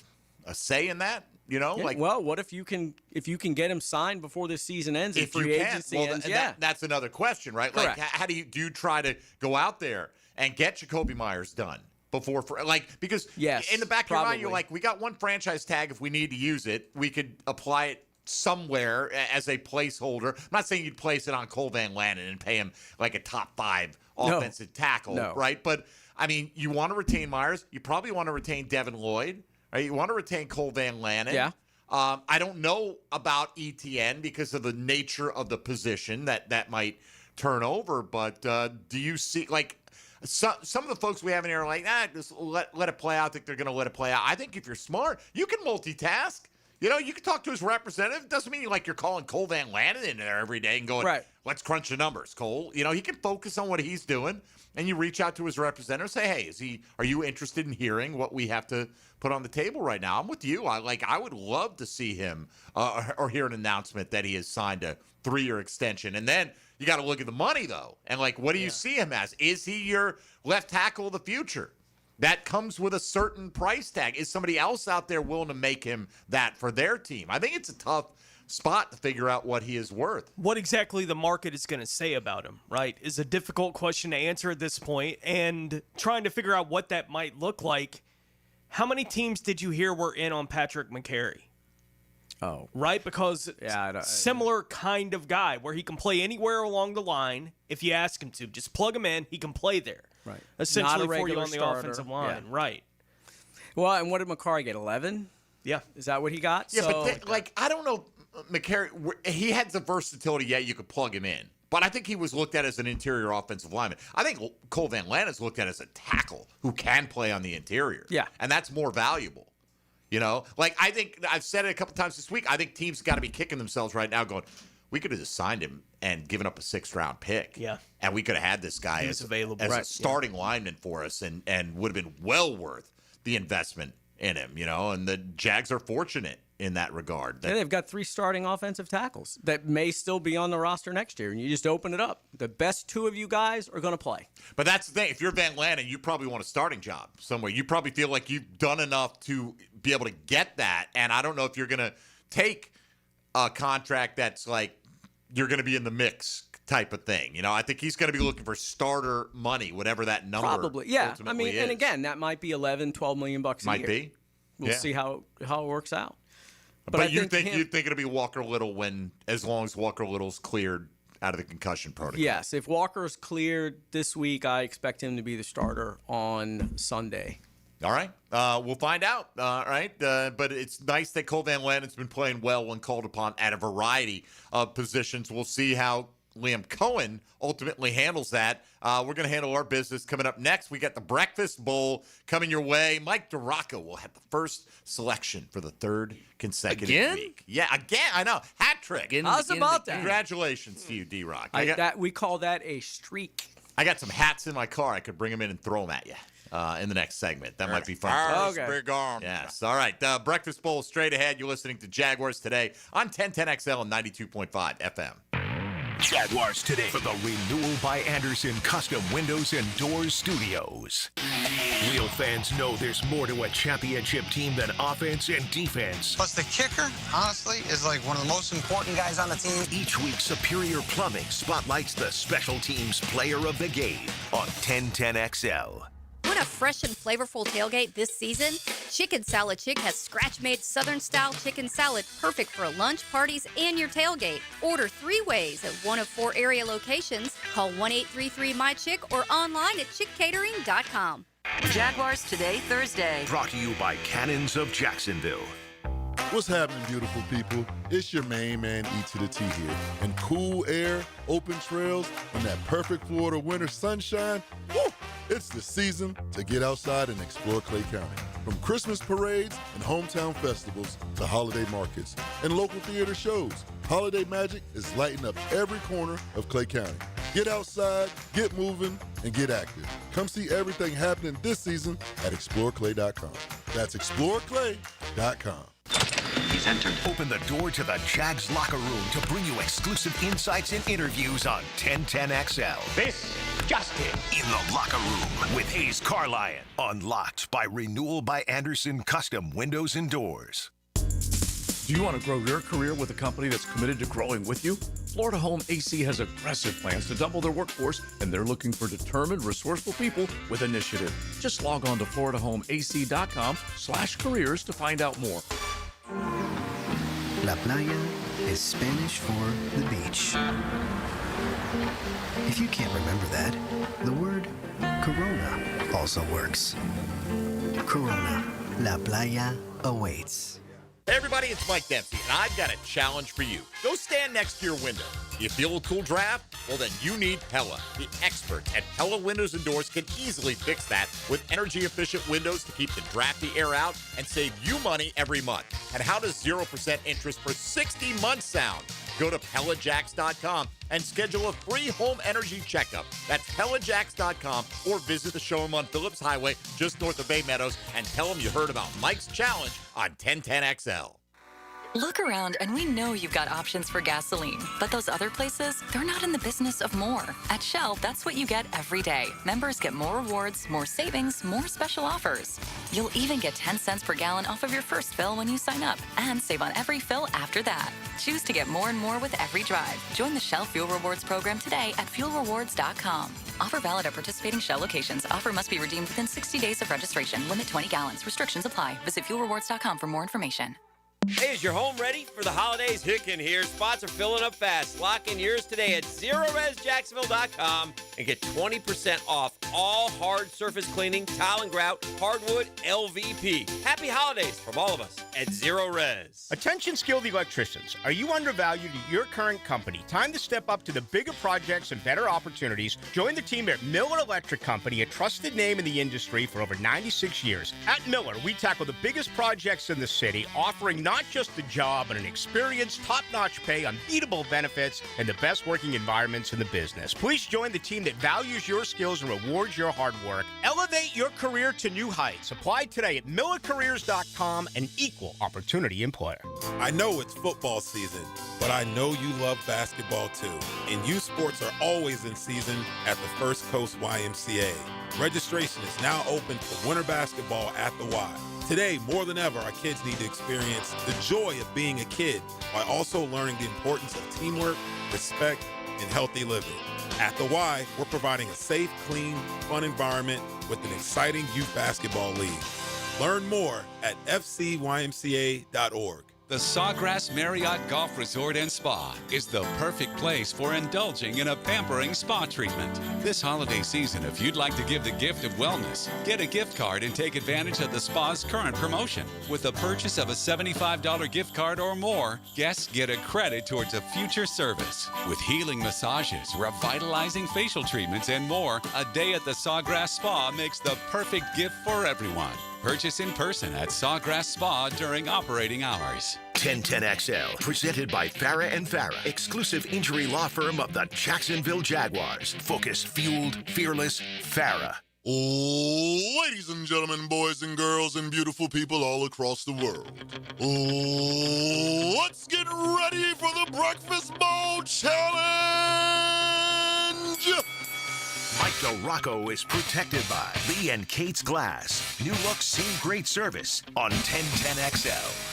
say in that? You know, yeah, well, what if you can get him signed before this season ends and free agency ends? That's another question, right? Correct. Like, how do you try to go out there and get Jacoby Myers done before, because in the back of your mind, you're like, we got one franchise tag. If we need to use it, we could apply it somewhere as a placeholder. I'm not saying you'd place it on Cole Van Lannon and pay him like a top 5 offensive tackle, right? But I mean, you want to retain Myers. You probably want to retain Devin Lloyd. Right? You want to retain Cole Van Lannon. Yeah. I don't know about ETN because of the nature of the position that might turn over. But do you see, like, some of the folks we have in here are like, just let it play out. I think they're going to let it play out. I think if you're smart, you can multitask. You know, you can talk to his representative. It doesn't mean you're calling Cole Van Lannon in there every day and going, let's crunch the numbers, Cole. You know, he can focus on what he's doing. And you reach out to his representative and say, hey, are you interested in hearing what we have to put on the table right now? I'm with you. I would love to see him or hear an announcement that he has signed a 3-year extension. And then you got to look at the money, though. And, what do you see him as? Is he your left tackle of the future? That comes with a certain price tag. Is somebody else out there willing to make him that for their team? I think it's a tough spot to figure out what he is worth. What exactly the market is going to say about him, right, is a difficult question to answer at this point, and trying to figure out what that might look like. How many teams did you hear were in on Patrick McCary? Oh. Right? Because similar kind of guy where he can play anywhere along the line if you ask him to. Just plug him in, he can play there. Right. Essentially for you on the offensive line. Yeah. Right. Well, and what did McCary get, 11? Yeah. Is that what he got? Yeah, but I don't know. McCary, he had the versatility, you could plug him in. But I think he was looked at as an interior offensive lineman. I think Cole Van Lannon is looked at as a tackle who can play on the interior. Yeah. And that's more valuable. You know? I think I've said it a couple times this week. I think teams got to be kicking themselves right now going, we could have just signed him and given up a 6th-round pick. Yeah. And we could have had this guy as a starting lineman for us and would have been well worth the investment in him, you know? And the Jags are fortunate in that regard. Yeah, they've got 3 starting offensive tackles that may still be on the roster next year, and you just open it up. The best 2 of you guys are going to play. But that's the thing. If you're Van Lanen, you probably want a starting job somewhere. You probably feel like you've done enough to be able to get that, and I don't know if you're going to take a contract that's like you're going to be in the mix type of thing. You know, I think he's going to be looking for starter money, whatever that number Probably, yeah. ultimately is. And again, that might be $11-12 million bucks a year. Might be. We'll see how it works out. But you think it'll be Walker Little as long as Walker Little's cleared out of the concussion protocol? Yes, if Walker's cleared this week, I expect him to be the starter on Sunday. All right. We'll find out. All right. But it's nice that Cole Van Lanen's been playing well when called upon at a variety of positions. We'll see how Liam Cohen ultimately handles that. We're going to handle our business coming up next. We got the Breakfast Bowl coming your way. Mike DeRocco will have the first selection for the 3rd consecutive week. Yeah, again. I know. Hat trick. How's about that? Congratulations to you, D-Rock. We call that a streak. I got some hats in my car. I could bring them in and throw them at you. In the next segment. That might be fun. Okay. Big arm. Yes. All right. Breakfast Bowl straight ahead. You're listening to Jaguars Today on 1010XL and 92.5 FM. Jaguars Today for the Renewal by Andersen Custom Windows and Doors Studios. Real fans know there's more to a championship team than offense and defense. Plus the kicker, honestly, is like one of the most important guys on the team. Each week, Superior Plumbing spotlights the special teams player of the game on 1010XL. Want a fresh and flavorful tailgate this season? Chicken Salad Chick has scratch-made Southern-style chicken salad perfect for lunch, parties, and your tailgate. Order 3 ways at one of 4 area locations. Call 1-833-MY-CHICK or online at chickcatering.com. Jaguars Today, Thursday. Brought to you by Cannons of Jacksonville. What's happening, beautiful people? It's your main man, E to the T here. And cool air, open trails, and that perfect Florida winter sunshine, woo! It's the season to get outside and explore Clay County. From Christmas parades and hometown festivals to holiday markets and local theater shows, holiday magic is lighting up every corner of Clay County. Get outside, get moving, and get active. Come see everything happening this season at exploreclay.com. That's exploreclay.com. He's entered. Open the door to the Jags locker room to bring you exclusive insights and interviews on 1010XL. This just in the locker room with Hayes Carlyon. Unlocked by Renewal by Andersen Custom Windows and Doors. Do you want to grow your career with a company that's committed to growing with you? Florida Home AC has aggressive plans to double their workforce, and they're looking for determined, resourceful people with initiative. Just log on to floridahomeac.com/careers to find out more. La playa is Spanish for the beach. If you can't remember that, the word Corona also works. Corona, La playa awaits. Hey everybody, it's Mike Dempsey, and I've got a challenge for you. Go stand next to your window. You feel a cool draft? Well, then you need Pella. The experts at Pella Windows and Doors can easily fix that with energy-efficient windows to keep the drafty air out and save you money every month. And how does 0% interest for 60 months sound? Go to PellaJacks.com and schedule a free home energy checkup. That's PellaJacks.com or visit the showroom on Phillips Highway just north of Bay Meadows and tell them you heard about Mike's challenge on 1010XL. Look around and we know you've got options for gasoline, but those other places, they're not in the business of more. At Shell, that's what you get every day. Members get more rewards, more savings, more special offers. You'll even get 10 cents per gallon off of your first fill when you sign up and save on every fill after that. Choose to get more and more with every drive. Join the Shell Fuel Rewards program today at fuelrewards.com. Offer valid at participating Shell locations. Offer must be redeemed within 60 days of registration. Limit 20 gallons. Restrictions apply. Visit fuelrewards.com for more information. Hey, is your home ready for the holidays? Hicken here. Spots are filling up fast. Lock in yours today at ZeroResJacksonville.com and get 20% off all hard surface cleaning, tile and grout, hardwood, LVP. Happy holidays from all of us at Zero Res. Attention skilled electricians. Are you undervalued at your current company? Time to step up to the bigger projects and better opportunities. Join the team at Miller Electric Company, a trusted name in the industry for over 96 years. At Miller, we tackle the biggest projects in the city, offering not just the job, but an experienced, top-notch pay, unbeatable benefits, and the best working environments in the business. Please join the team that values your skills and rewards rewards your hard work. Elevate your career to new heights. Apply today at millercareers.com, an equal opportunity employer. I know it's football season, but I know you love basketball too. And youth sports are always in season at the First Coast YMCA. Registration is now open for winter basketball at the Y. Today, more than ever, our kids need to experience the joy of being a kid while also learning the importance of teamwork, respect, and healthy living. At the Y, we're providing a safe, clean, fun environment with an exciting youth basketball league. Learn more at fcymca.org. The Sawgrass Marriott Golf Resort and Spa is the perfect place for indulging in a pampering spa treatment. This holiday season, if you'd like to give the gift of wellness, get a gift card and take advantage of the spa's current promotion. With the purchase of a $75 gift card or more, guests get a credit towards a future service. With healing massages, revitalizing facial treatments, and more, a day at the Sawgrass Spa makes the perfect gift for everyone. Purchase in person at Sawgrass Spa during operating hours. 1010XL, presented by Farah and Farah, exclusive injury law firm of the Jacksonville Jaguars. Focused, fueled, fearless, Farah. Ladies and gentlemen, boys and girls, and beautiful people all across the world. Let's get ready for the Breakfast Bowl Challenge! Mike Del Rocco is protected by Lee and Kate's Glass. New look, same great service on 1010XL.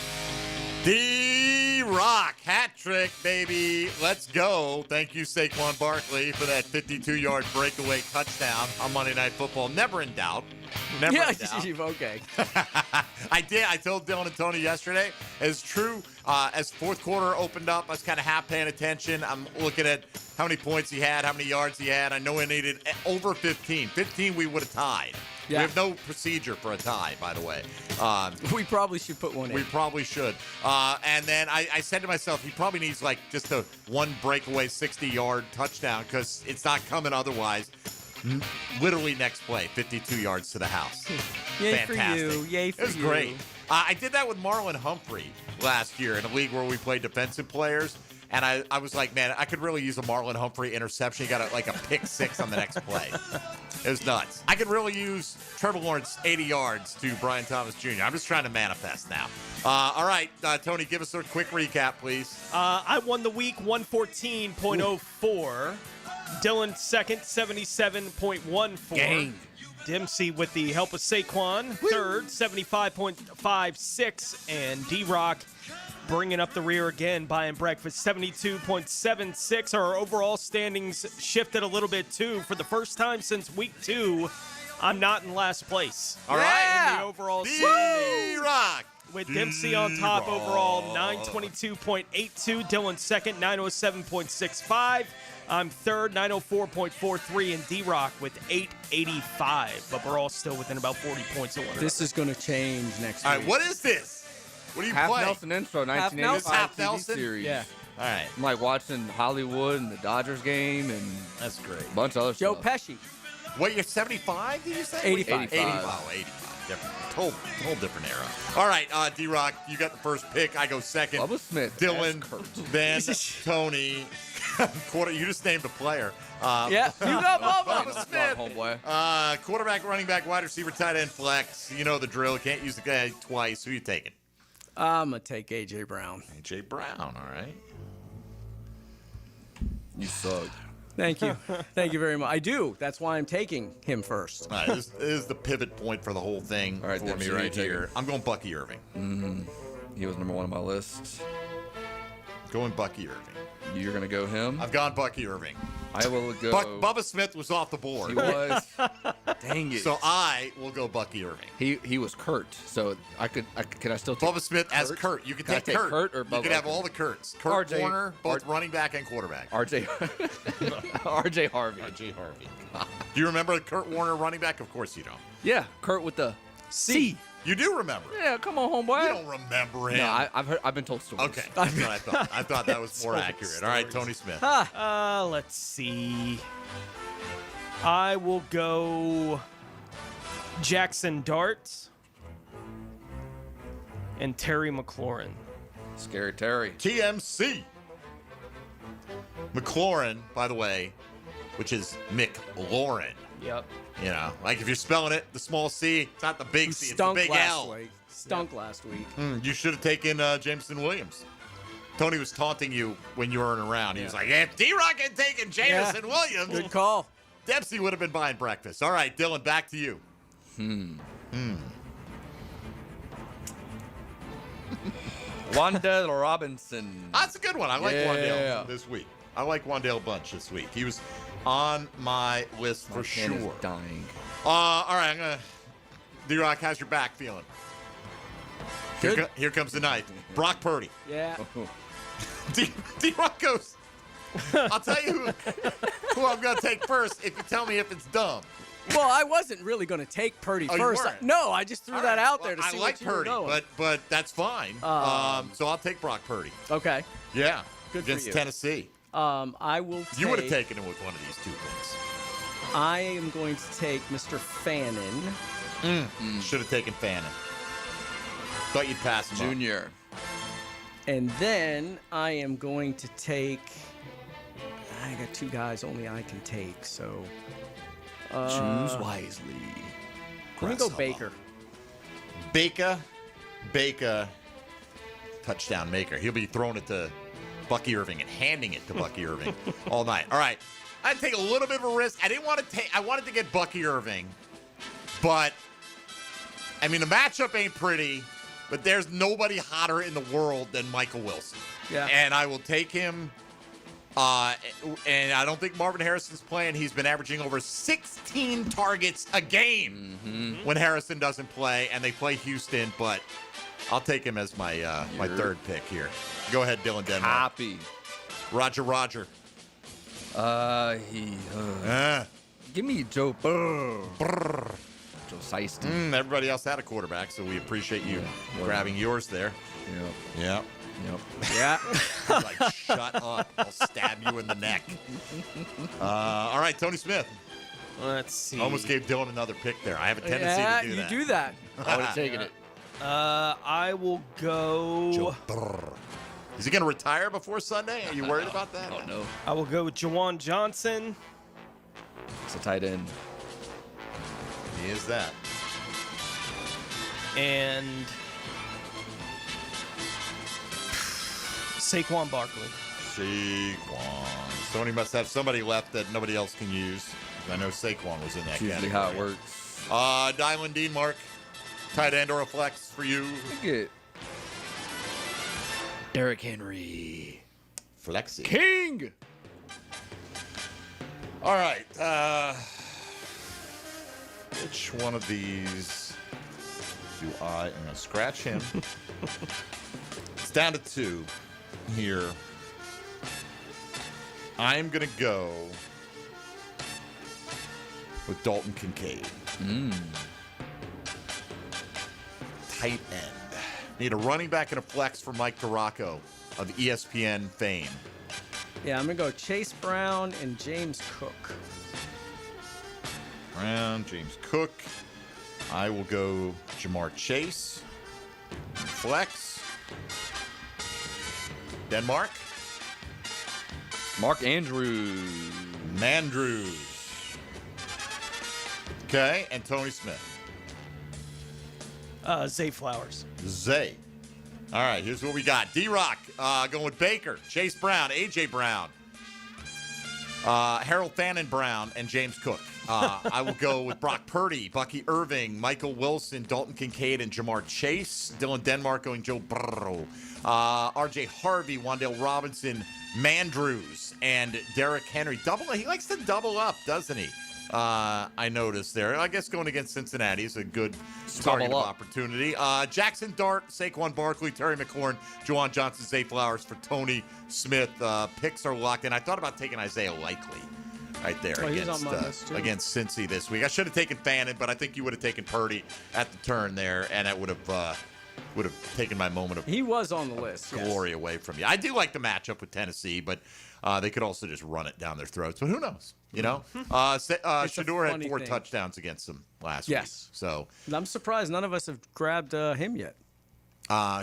D-Rock, hat trick, baby. Let's go. Thank you, Saquon Barkley, for that 52-yard breakaway touchdown on Monday Night Football. Never in doubt. Never in doubt. Okay. I did. I told Dylan and Tony yesterday. As true, as fourth quarter opened up, I was kind of half paying attention. I'm looking at how many points he had, how many yards he had. I know he needed over 15. 15, we would have tied. Yeah. We have no procedure for a tie, by the way. We probably should put one in. We probably should. And then I said to myself, he probably needs like just a one breakaway 60-yard touchdown because it's not coming otherwise. Literally next play, 52 yards to the house. Yay Fantastic. for you. Yay for you. It was great. I did that with Marlon Humphrey last year in a league where we played defensive players. And I was like, man, I could really use a Marlon Humphrey interception. He got a pick six on the next play. It was nuts. I could really use Trevor Lawrence 80 yards to Brian Thomas Jr. I'm just trying to manifest now. All right, Tony, give us a quick recap, please. I won the week 114.04. Dylan second, 77.14. Gang. Dempsey with the help of Saquon, third, 75.56. And D-Rock bringing up the rear again, buying breakfast, 72.76. Our overall standings shifted a little bit, too. For the first time since week 2, I'm not in last place. All right. In the overall standings. D-Rock. With Dempsey on top overall, 922.82. Dylan second, 907.65. I'm third, 904.43, and D-Rock with 885. But we're all still within about 40 points of one. This is going to change next week. All right, what is this? What do you Half play? Nelson intro, Half 1985 TV Nelson? series. Yeah. All right. I'm like watching Hollywood and the Dodgers game and That's great. a bunch of other Joe stuff. Pesci. What, you're 75, did you say? 85. 85. Oh, 85. Different. Whole different era. All right, D-Rock, you got the first pick. I go second. Bubba Smith. Dylan, Kurt. then Tony. You just named a player. Yeah, you got Bubba. Smith. Homeboy. Quarterback, running back, wide receiver, tight end, flex. You know the drill. Can't use the guy twice. Who you taking? I'm going to take A.J. Brown. A.J. Brown, all right. You suck. Thank you. Thank you very much. I do. That's why I'm taking him first. All right, this is the pivot point for the whole thing All right, for Dempsey, me who you right taking? here. I'm going Bucky Irving. Mm-hmm. He was number one on my list. Going Bucky Irving. You're going to go him? I've gone Bucky Irving. I will go. Bubba Smith was off the board. He was. Dang it. So I will go Bucky Irving. He was Kurt. So can I still take Bubba Smith as Kurt. You can Can I take take Kurt or You Bubba? can have Okay. all the Kurts. Kurt RJ Warner, both running back and quarterback. RJ Harvey. RJ Harvey. Do you remember Kurt Warner running back? Of course you don't. Yeah, Kurt with the C. You do remember. Yeah, come on, homeboy. You don't remember him. No, I've been told stories. Okay, that's what I thought. I thought that was more accurate. All right, Tony Smith. Let's see. I will go Jackson Dart and Terry McLaurin. Scary Terry. TMC. McLaurin, by the way, which is McLaurin. Yep. You know, like if you're spelling it, the small C, it's not the big C, it's the big L. Stunk last week. You should have taken Jameson Williams. Tony was taunting you when you weren't around. He was like, if D-Rock had taken Jameson Williams. Good call. Dempsey would have been buying breakfast. All right, Dylan, back to you. Wandale Robinson. That's a good one. I like Wandale this week. I like Wandale a bunch this week. He was on my list for sure. Is dying. All right, I'm going to... D-Rock, how's your back feeling? Here comes the night. Brock Purdy. Yeah. D-Rock goes, I'll tell you who I'm going to take first if you tell me if it's dumb. Well, I wasn't really going to take Purdy first. No, I just threw that out there to see what you were Purdy, going. but that's fine. So I'll take Brock Purdy. Okay. Yeah. Good for against you. Tennessee. I will take... You would have taken him with one of these two things. I am going to take Mr. Fannin. Should have taken Fannin. Thought you'd pass him Junior. And then I am going to take... I got two guys only I can take, so... Choose wisely. Let me go Baker. Baker, touchdown maker. He'll be throwing it to Bucky Irving and handing it to Bucky Irving all night. All right. I'd take a little bit of a risk. I wanted to get Bucky Irving, but I mean the matchup ain't pretty, but there's nobody hotter in the world than Michael Wilson. Yeah. And I will take him. And I don't think Marvin Harrison's playing. He's been averaging over 16 targets a game when Harrison doesn't play, and they play Houston. But I'll take him as my my third pick here. Go ahead, Dylan Denmark. Copy. Roger. Give me Joe Burr. Joe Seiston. Everybody else had a quarterback, so we appreciate you grabbing yours there. Yep. Yeah. Like, shut up. I'll stab you in the neck. All right, Tony Smith. Let's see. Almost gave Dylan another pick there. I have a tendency to do that. You do that. I would have taken it. I will go... Is he going to retire before Sunday? Are you worried about that? Oh, no. I will go with Jawan Johnson. It's a tight end. He is that. And... Saquon Barkley. Saquon. Tony must have somebody left that nobody else can use. I know Saquon was in that category. Usually how it works. Dylan Dean, Mark. Tight end or a flex for you? Get Derrick Henry. Flexi. King. All right. Which one of these do I'm going to scratch him. It's down to two here. I'm going to go with Dalton Kincaid. Tight end. Need a running back and a flex for Mike DiRocco of ESPN fame. Yeah, I'm going to go Chase Brown and James Cook. Brown, James Cook. I will go Jamar Chase. Flex. Denmark. Mark Andrews. Mandrews. Okay, and Tony Smith. Zay Flowers. Zay. All right, here's what we got. D-Rock going with Baker, Chase Brown, A.J. Brown, Harold Fannin Brown, and James Cook. I will go with Brock Purdy, Bucky Irving, Michael Wilson, Dalton Kincaid, and Jamar Chase. Dylan Denmark going Joe Burrow. R.J. Harvey, Wandale Robinson, Mandrews, and Derrick Henry. He likes to double up, doesn't he? I noticed there. I guess going against Cincinnati is a good target opportunity. Jackson Dart, Saquon Barkley, Terry McLaurin, Juwan Johnson, Zay Flowers for Tony Smith. Picks are locked in. I thought about taking Isaiah Likely right there against Cincy this week. I should have taken Fannin, but I think you would have taken Purdy at the turn there, and that would have taken my moment of He was on the list. glory away from you. I do like the matchup with Tennessee, but they could also just run it down their throats. But who knows? You know, Shador had 4 touchdowns against them last week. So I'm surprised none of us have grabbed him yet.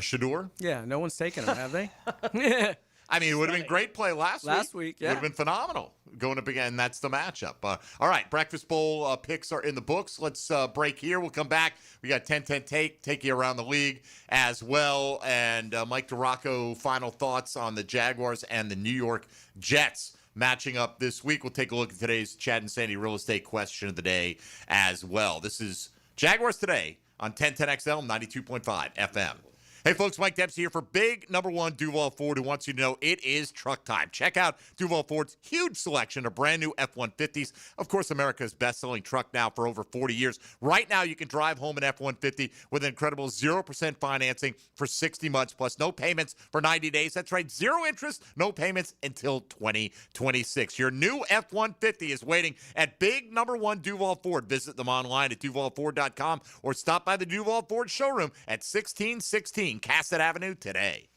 Shador? Yeah, no one's taken him, have they? I mean, it would have been great play last week. It would have been phenomenal going up again. That's the matchup. All right, Breakfast Bowl picks are in the books. Let's break here. We'll come back. We got 10-10 take you around the league as well. And Mike DeRocco, final thoughts on the Jaguars and the New York Jets matching up this week. We'll take a look at today's Chad and Sandy real estate question of the day as well. This is Jaguars Today on 1010XL 92.5 FM. Hey, folks, Mike Dempsey here for big number one Duval Ford, who wants you to know it is truck time. Check out Duval Ford's huge selection of brand new F-150s. Of course, America's best-selling truck now for over 40 years. Right now, you can drive home an F-150 with incredible 0% financing for 60 months, plus no payments for 90 days. That's right, zero interest, no payments until 2026. Your new F-150 is waiting at big number one Duval Ford. Visit them online at DuvalFord.com or stop by the Duval Ford showroom at 1616 Cassett Avenue today.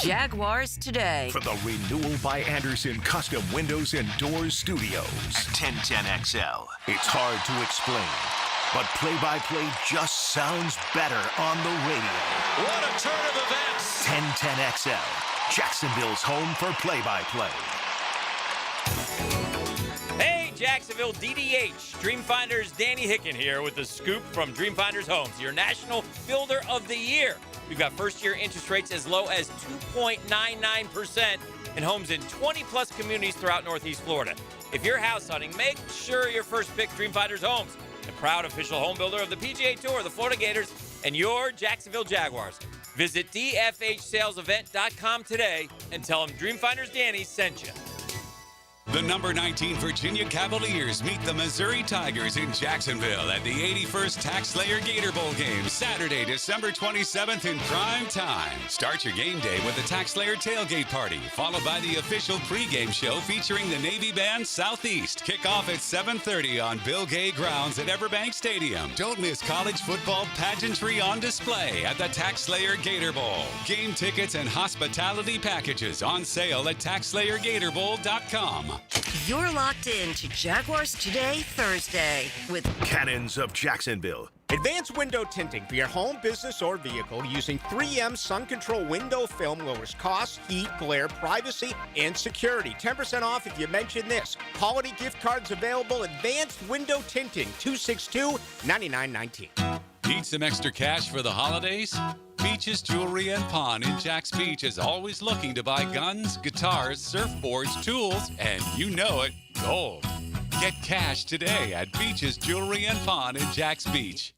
Jaguars Today. For the Renewal by Anderson Custom Windows and Doors Studios. 1010XL. It's hard to explain, but play-by-play just sounds better on the radio. What a turn of events! 1010XL. Jacksonville's home for play-by-play. Hey, Jacksonville, DDH. Dreamfinders Danny Hicken here with the scoop from Dreamfinders Homes, your National Builder of the Year. We've got first-year interest rates as low as 2.99% in homes in 20-plus communities throughout Northeast Florida. If you're house hunting, make sure your first pick Dreamfinders Homes, the proud official home builder of the PGA Tour, the Florida Gators, and your Jacksonville Jaguars. Visit dfhsalesevent.com today and tell them Dreamfinders Danny sent you. The number 19 Virginia Cavaliers meet the Missouri Tigers in Jacksonville at the 81st Tax Slayer Gator Bowl game, Saturday, December 27th in prime time. Start your game day with the Tax Slayer tailgate party, followed by the official pregame show featuring the Navy Band Southeast. Kickoff at 7:30 on Bill Gay grounds at Everbank Stadium. Don't miss college football pageantry on display at the Tax Slayer Gator Bowl. Game tickets and hospitality packages on sale at TaxSlayerGatorBowl.com. You're locked in to Jaguars Today Thursday with Cannons of Jacksonville. Advanced window tinting for your home, business, or vehicle using 3M Sun Control window film lowers cost, heat, glare, privacy, and security. 10% off if you mention this. Holiday gift cards available. Advanced window tinting, 262-9919. Need some extra cash for the holidays? Beaches Jewelry and Pawn in Jack's Beach is always looking to buy guns, guitars, surfboards, tools, and you know it, gold. Get cash today at Beaches Jewelry and Pawn in Jack's Beach.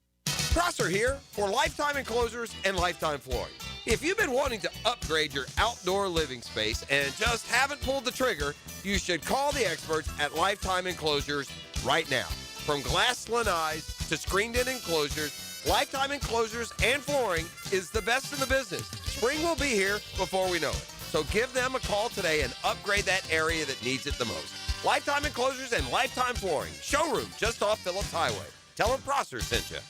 Prosser here for Lifetime Enclosures and Lifetime Flooring. If you've been wanting to upgrade your outdoor living space and just haven't pulled the trigger, you should call the experts at Lifetime Enclosures right now. From glass lanais to screened-in enclosures, Lifetime Enclosures and Flooring is the best in the business. Spring will be here before we know it. So give them a call today and upgrade that area that needs it the most. Lifetime Enclosures and Lifetime Flooring. Showroom just off Phillips Highway. Tell them Prosser sent you.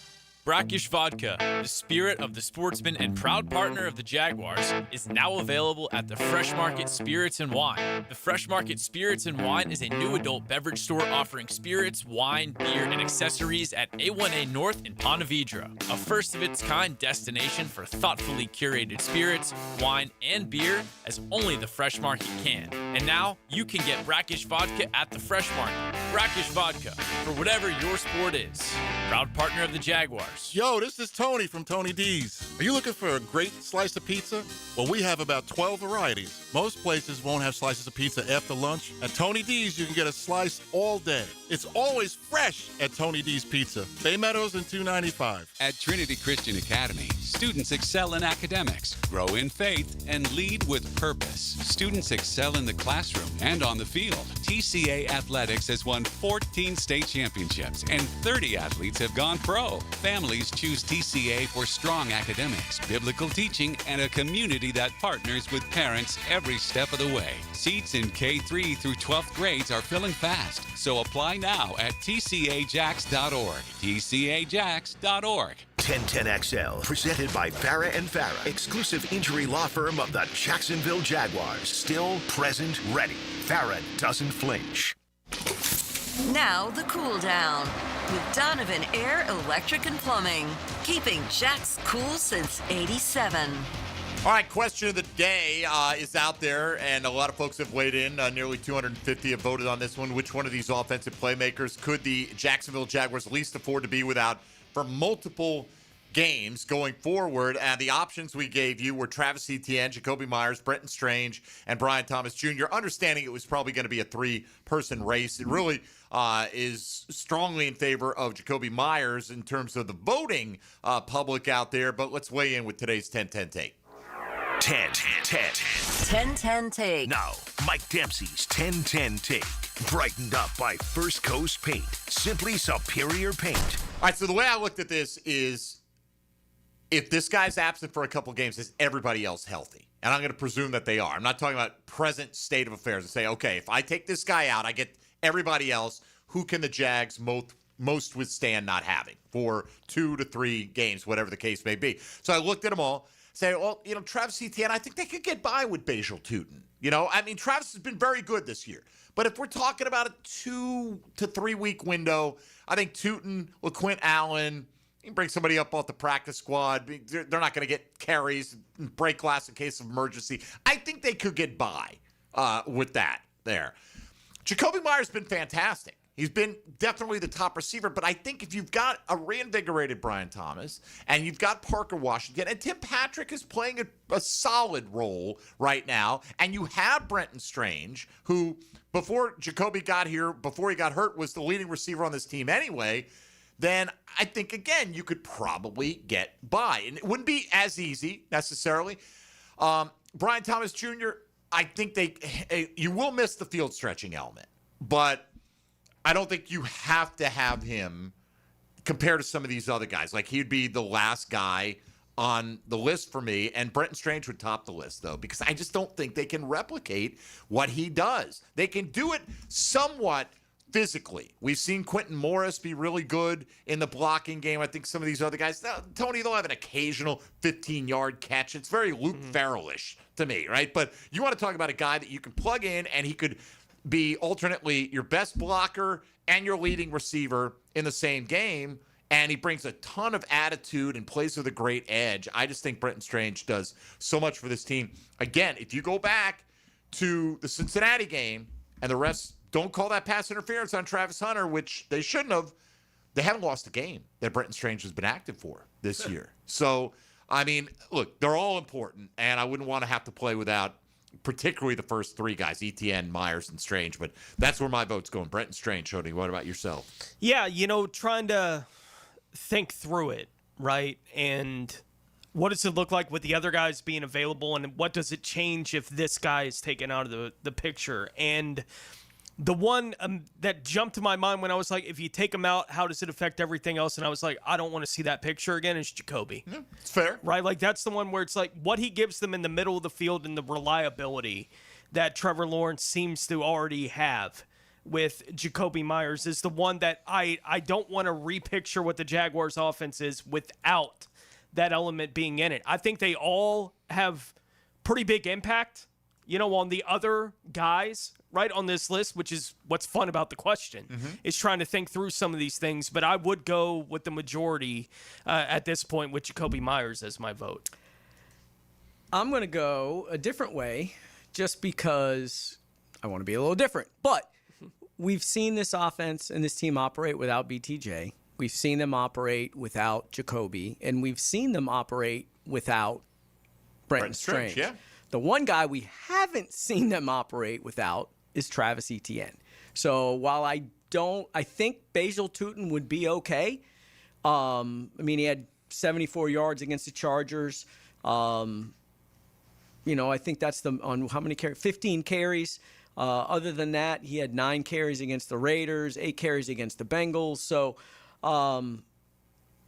Brackish Vodka, the spirit of the sportsman and proud partner of the Jaguars, is now available at the Fresh Market Spirits and Wine. The Fresh Market Spirits and Wine is a new adult beverage store offering spirits, wine, beer, and accessories at A1A North in Ponte Vedra, a first-of-its-kind destination for thoughtfully curated spirits, wine, and beer as only the Fresh Market can. And now, you can get Brackish Vodka at the Fresh Market. Brackish Vodka, for whatever your sport is. Proud partner of the Jaguars. Yo, this is Tony from Tony D's. Are you looking for a great slice of pizza? Well, we have about 12 varieties. Most places won't have slices of pizza after lunch. At Tony D's, you can get a slice all day. It's always fresh at Tony D's Pizza. Bay Meadows and 295. At Trinity Christian Academy, students excel in academics, grow in faith, and lead with purpose. Students excel in the classroom and on the field. TCA Athletics has won 14 state championships, and 30 athletes have gone pro. Families choose TCA for strong academics, biblical teaching, and a community that partners with parents every step of the way. Seats in K3 through 12th grades are filling fast, so apply now at tcajax.org. tcajax.org. 1010XL, presented by Farah and Farah, exclusive injury law firm of the Jacksonville Jaguars. Still, present, ready. Farah doesn't flinch. Now the cool down with Donovan Air Electric and Plumbing, keeping Jack's cool since '87. All right, question of the day is out there, and a lot of folks have weighed in. Nearly 250 have voted on this one. Which one of these offensive playmakers could the Jacksonville Jaguars least afford to be without for multiple games going forward? And the options we gave you were Travis Etienne, Jacoby Myers, Brenton Strange, and Brian Thomas Jr. Understanding it was probably going to be a three-person race. It really is strongly in favor of Jacoby Myers in terms of the voting public out there. But let's weigh in with today's 10-10 take. 10-10 take. Now, Mike Dempsey's 10-10 take. Brightened up by First Coast Paint. Simply superior paint. All right, so the way I looked at this is if this guy's absent for a couple games, is everybody else healthy? And I'm going to presume that they are. I'm not talking about present state of affairs and say, okay, if I take this guy out, I get everybody else. Who can the Jags most withstand not having for 2 to 3 games, whatever the case may be? So I looked at them all. Say, well, Travis Etienne, I think they could get by with Basil Tootin. Travis has been very good this year. But if we're talking about a 2 to 3 week window, I think Tootin, LaQuint Allen, you can bring somebody up off the practice squad. They're not going to get carries, break glass in case of emergency. I think they could get by with that there. Jacoby Myers has been fantastic. He's been definitely the top receiver, but I think if you've got a reinvigorated Brian Thomas and you've got Parker Washington and Tim Patrick is playing a solid role right now, and you have Brenton Strange, who before Jacoby got here, before he got hurt, was the leading receiver on this team anyway, then I think, again, you could probably get by. And it wouldn't be as easy necessarily. Brian Thomas Jr., I think you will miss the field stretching element, but I don't think you have to have him compared to some of these other guys. Like, he'd be the last guy on the list for me, and Brenton Strange would top the list, though, because I just don't think they can replicate what he does. They can do it somewhat physically. We've seen Quentin Morris be really good in the blocking game. I think some of these other guys, Tony, they'll have an occasional 15-yard catch. It's very Luke Farrell-ish to me, right? But you want to talk about a guy that you can plug in, and he could be alternately your best blocker and your leading receiver in the same game, and he brings a ton of attitude and plays with a great edge. I just think Brenton Strange does so much for this team. Again, if you go back to the Cincinnati game and the refs don't call that pass interference on Travis Hunter, which they shouldn't have, they haven't lost a game that Brenton Strange has been active for this year. So, look, they're all important, and I wouldn't want to have to play without particularly the first 3 guys, Etienne, Myers, and Strange. But that's where my vote's going. Brenton Strange. Tony, what about yourself? Yeah, trying to think through it, right? And what does it look like with the other guys being available, and what does it change if this guy is taken out of the picture? And the one that jumped to my mind when I was like, if you take him out, how does it affect everything else? And I was like, I don't want to see that picture again. Is Jacoby. Yeah, it's fair. Right? Like, that's the one where it's like what he gives them in the middle of the field and the reliability that Trevor Lawrence seems to already have with Jacoby Myers is the one that I don't want to repicture what the Jaguars offense is without that element being in it. I think they all have pretty big impact, on the other guys right on this list, which is what's fun about the question, is trying to think through some of these things. But I would go with the majority at this point with Jacoby Myers as my vote. I'm going to go a different way just because I want to be a little different. But we've seen this offense and this team operate without BTJ. We've seen them operate without Jacoby, and we've seen them operate without Brenton Strange. Yeah. The one guy we haven't seen them operate without is Travis Etienne. So while I think Basil Tootin would be okay. He had 74 yards against the Chargers. I think that's on how many carries? 15 carries. Other than that, he had 9 carries against the Raiders, 8 carries against the Bengals. So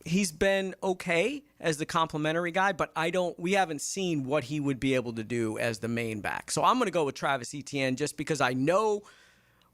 he's been okay as the complimentary guy, but we haven't seen what he would be able to do as the main back. So I'm going to go with Travis Etienne just because I know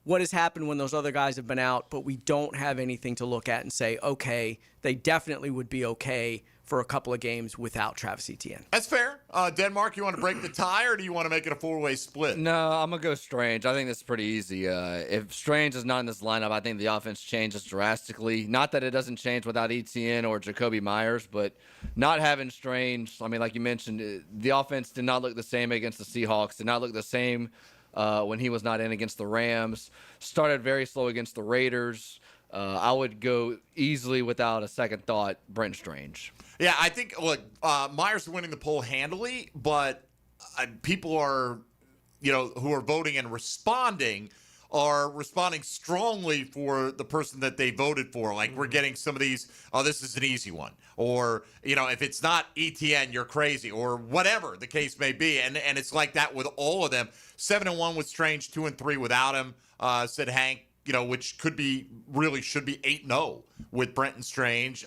what has happened when those other guys have been out, but we don't have anything to look at and say, okay, they definitely would be okay for a couple of games without Travis Etienne. That's fair. Denmark, you want to break the tie, or do you want to make it a 4-way split? No, I'm going to go Strange. I think that's pretty easy. If Strange is not in this lineup, I think the offense changes drastically. Not that it doesn't change without Etienne or Jacoby Myers, but not having Strange, I mean, like you mentioned, the offense did not look the same against the Seahawks, did not look the same when he was not in against the Rams. Started very slow against the Raiders. I would go easily without a second thought, Brent Strange. Yeah, I think, look, Myers is winning the poll handily, but people are, who are voting and responding are responding strongly for the person that they voted for. Like, we're getting some of these, this is an easy one. Or, if it's not ETN, you're crazy. Or whatever the case may be. And it's like that with all of them. 7-1 with Strange, 2-3 without him, said Hank. Which should be 8-0 with Brenton Strange.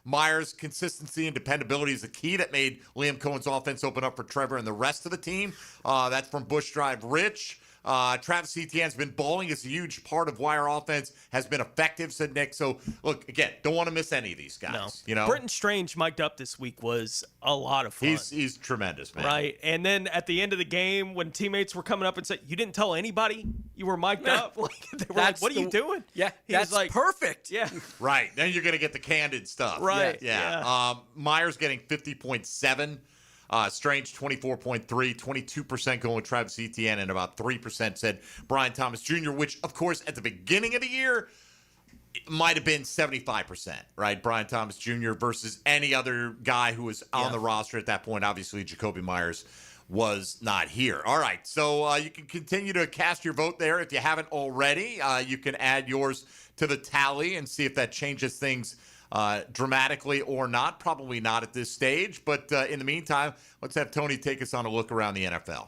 Myers' consistency and dependability is the key that made Liam Cohen's offense open up for Trevor and the rest of the team. That's from Bush Drive Rich. Travis Etienne's been balling. It's a huge part of why our offense has been effective, said Nick. So, look, again, don't want to miss any of these guys. No. Brenton Strange mic'd up this week was a lot of fun. He's tremendous, man. Right. And then at the end of the game, when teammates were coming up and said, you didn't tell anybody you were mic'd up? Like, they were like, what are you doing? Yeah, that's like, perfect. Yeah. Right. Then you're going to get the candid stuff. Right. Yeah. Myers getting 50.7. Strange 24.3, 22% going with Travis Etienne, and about 3% said Brian Thomas Jr., which, of course, at the beginning of the year, it might have been 75%, right? Brian Thomas Jr. versus any other guy who was on the roster at that point. Obviously, Jacoby Myers was not here. All right, so you can continue to cast your vote there if you haven't already. You can add yours to the tally and see if that changes things dramatically or not. Probably not at this stage, but in the meantime, let's have Tony take us on a look around the NFL.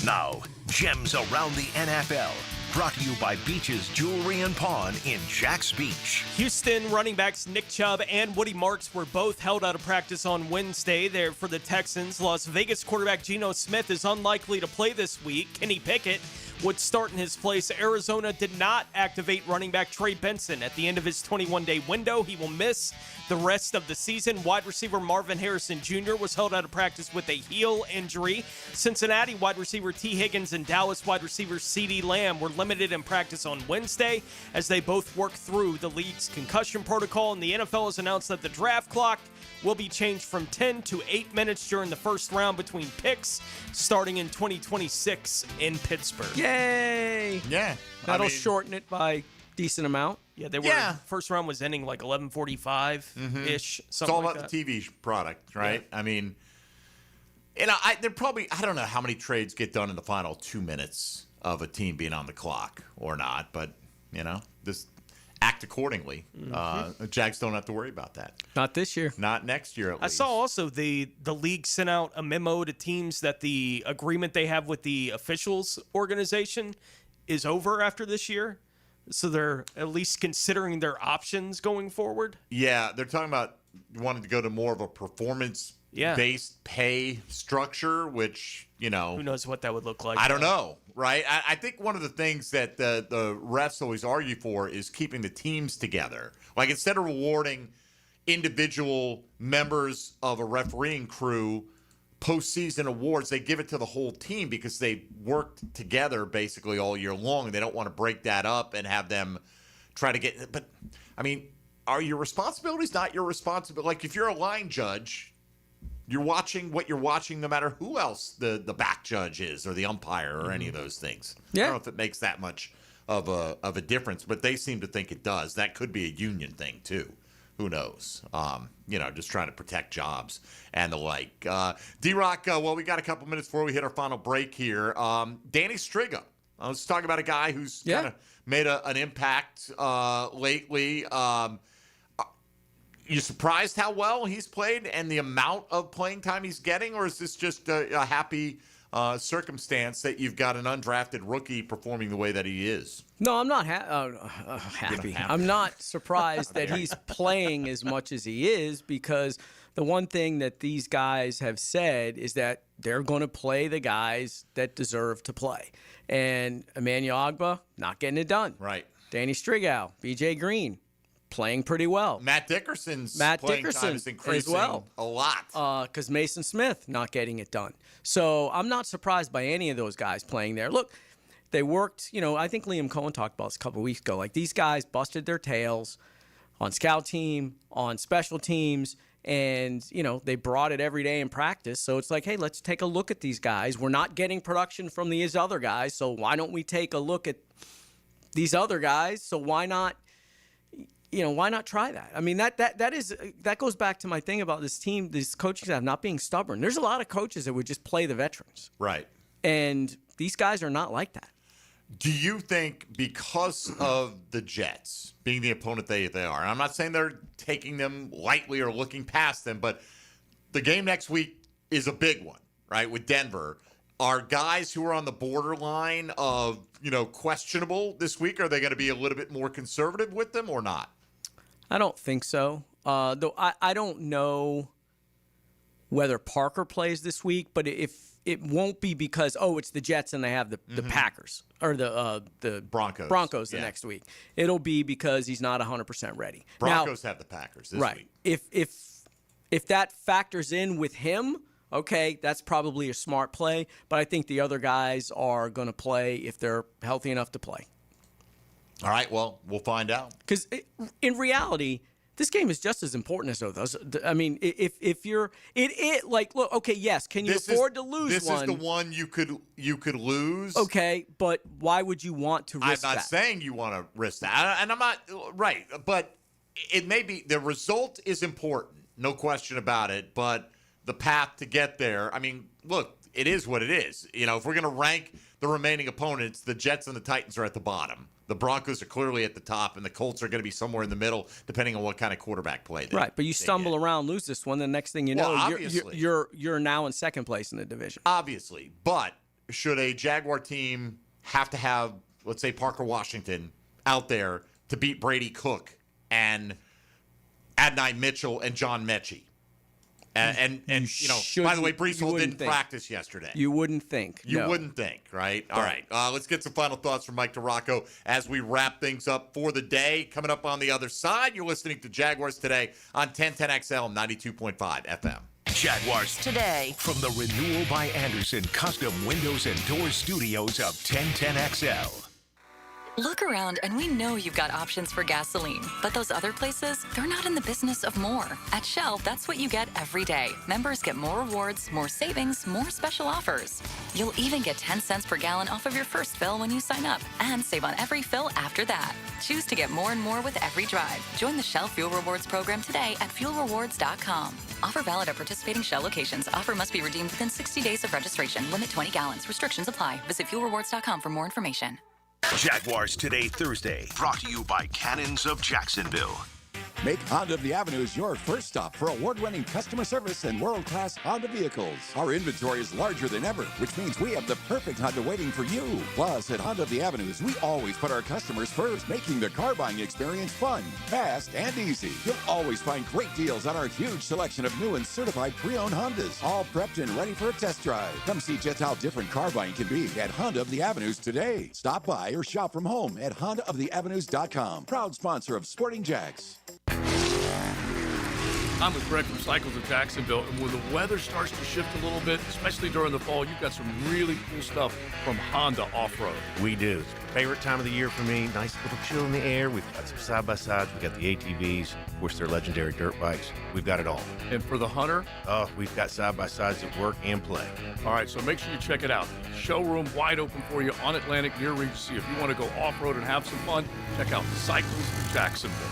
Now, Gems Around the NFL, brought to you by Beach's Jewelry and Pawn in Jax Beach. Houston running backs Nick Chubb and Woody Marks were both held out of practice on Wednesday there for the Texans. Las Vegas quarterback Geno Smith is unlikely to play this week. Kenny Pickett would start in his place. Arizona did not activate running back Trey Benson at the end of his 21-day window. He will miss the rest of the season. Wide receiver Marvin Harrison Jr. was held out of practice with a heel injury. Cincinnati wide receiver T. Higgins and Dallas wide receiver CeeDee Lamb were limited in practice on Wednesday as they both work through the league's concussion protocol. And the NFL has announced that the draft clock will be changed from 10 to 8 minutes during the first round between picks starting in 2026 in Pittsburgh. Yay! Yeah. That'll shorten it by decent amount. Yeah, they were. First round was ending like 11:45-ish. It's all about the TV product, right? Yeah. I mean, they're probably, I don't know how many trades get done in the final 2 minutes of a team being on the clock or not, but, just act accordingly. Jags don't have to worry about that. Not this year. Not next year, at least. I saw also the league sent out a memo to teams that the agreement they have with the officials organization is over after this year. So they're at least considering their options going forward. Yeah, they're talking about wanting to go to more of a performance-based pay structure, which, who knows what that would look like. I don't know, right? I think one of the things that the refs always argue for is keeping the teams together. Like, instead of rewarding individual members of a refereeing crew postseason awards, they give it to the whole team because they worked together basically all year long. They don't want to break that up and have them try to get. But I mean, are your responsibilities not your responsibility? Like, if you're a line judge, you're watching what you're watching, no matter who else the back judge is or the umpire or any of those things. Yeah. I don't know if it makes that much of a difference, but they seem to think it does. That could be a union thing too. Who knows? Just trying to protect jobs and the like. D-Rock, well, we got a couple minutes before we hit our final break here. Danny Striga. Let's talk about a guy who's kind of made an impact lately. You surprised how well he's played and the amount of playing time he's getting, or is this just a happy circumstance that you've got an undrafted rookie performing the way that he is? No, I'm not happy. I'm not surprised that he's playing as much as he is, because the one thing that these guys have said is that they're going to play the guys that deserve to play. And Emmanuel Ogbah, not getting it done. Right. Danny Strigow, BJ Green, playing pretty well. Matt Dickerson's playing time is increasing as well. a lot. Because Mason Smith not getting it done. So I'm not surprised by any of those guys playing there. Look, they worked, I think Liam Cohen talked about this a couple of weeks ago. Like, these guys busted their tails on scout team, on special teams, and, they brought it every day in practice. So it's like, hey, let's take a look at these guys. We're not getting production from these other guys, so why don't we take a look at these other guys? So why not try that? I mean, that goes back to my thing about this team, this coaching staff not being stubborn. There's a lot of coaches that would just play the veterans. Right. And these guys are not like that. Do you think because of the Jets being the opponent they are, and I'm not saying they're taking them lightly or looking past them, but the game next week is a big one, right, with Denver. Are guys who are on the borderline of, questionable this week, are they going to be a little bit more conservative with them or not? I don't think so. Though I don't know whether Parker plays this week, but if it won't be because, it's the Jets and they have the Packers or the Broncos the next week. It'll be because he's not 100% ready. Broncos have the Packers this week. If that factors in with him, okay, that's probably a smart play. But I think the other guys are going to play if they're healthy enough to play. All right, well, we'll find out. Because in reality, this game is just as important as those. I mean, if you're look, okay, yes, can you afford to lose this one? This is the one you could lose. Okay, but why would you want to risk that? I'm not saying you want to risk that, and I'm not right, but it may be the result is important, no question about it. But the path to get there, I mean, look, it is what it is. If we're going to rank the remaining opponents, the Jets and the Titans are at the bottom. The Broncos are clearly at the top, and the Colts are going to be somewhere in the middle, depending on what kind of quarterback play they Right, but you stumble around, lose this one, the next thing you know, you're now in second place in the division. Obviously, but should a Jaguar team have to have, let's say, Parker Washington out there to beat Brady Cook and Adonai Mitchell and John Mechie? And by the way, Brees Hall didn't practice yesterday. You wouldn't think. You wouldn't think, right? All right. Let's get some final thoughts from Mike DiRocco as we wrap things up for the day. Coming up on the other side, you're listening to Jaguars Today on 1010XL 92.5 FM. Jaguars Today. From the Renewal by Anderson Custom Windows and Doors Studios of 1010XL. Look around and we know you've got options for gasoline, but those other places, they're not in the business of more. At Shell, that's what you get every day. Members get more rewards, more savings, more special offers. You'll even get 10 cents per gallon off of your first fill when you sign up and save on every fill after that. Choose to get more and more with every drive. Join the Shell Fuel Rewards program today at fuelrewards.com. Offer valid at participating Shell locations. Offer must be redeemed within 60 days of registration. Limit 20 gallons. Restrictions apply. Visit fuelrewards.com for more information. Jaguars Today Thursday, brought to you by Cannons of Jacksonville. Make Honda of the Avenues your first stop for award-winning customer service and world-class Honda vehicles. Our inventory is larger than ever, which means we have the perfect Honda waiting for you. Plus, at Honda of the Avenues, we always put our customers first, making the car buying experience fun, fast, and easy. You'll always find great deals on our huge selection of new and certified pre-owned Hondas, all prepped and ready for a test drive. Come see just how different car buying can be at Honda of the Avenues today. Stop by or shop from home at HondaoftheAvenues.com. Proud sponsor of Sporting Jags. I'm with Greg from Cycles of Jacksonville, and when the weather starts to shift a little bit, especially during the fall, you've got some really cool stuff from Honda Off-Road. We do. It's the favorite time of the year for me. Nice little chill in the air. We've got some side-by-sides. We've got the ATVs. Of course, they're legendary dirt bikes. We've got it all. And for the hunter? We've got side-by-sides that work and play. All right, so make sure you check it out. Showroom wide open for you on Atlantic near Regency. If you want to go off-road and have some fun, check out Cycles of Jacksonville.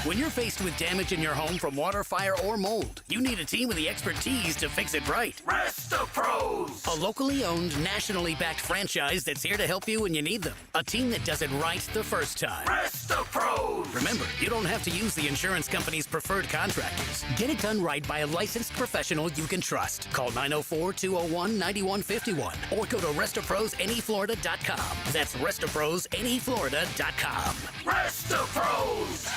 When you're faced with damage in your home from water, fire, or mold, you need a team with the expertise to fix it right. Rest-A-Pros! A locally owned, nationally backed franchise that's here to help you when you need them. A team that does it right the first time. Rest-A-Pros! Remember, you don't have to use the insurance company's preferred contractors. Get it done right by a licensed professional you can trust. Call 904-201-9151 or go to RestaProsAnyFlorida.com. That's RestaProsAnyFlorida.com. Rest-A-Pros!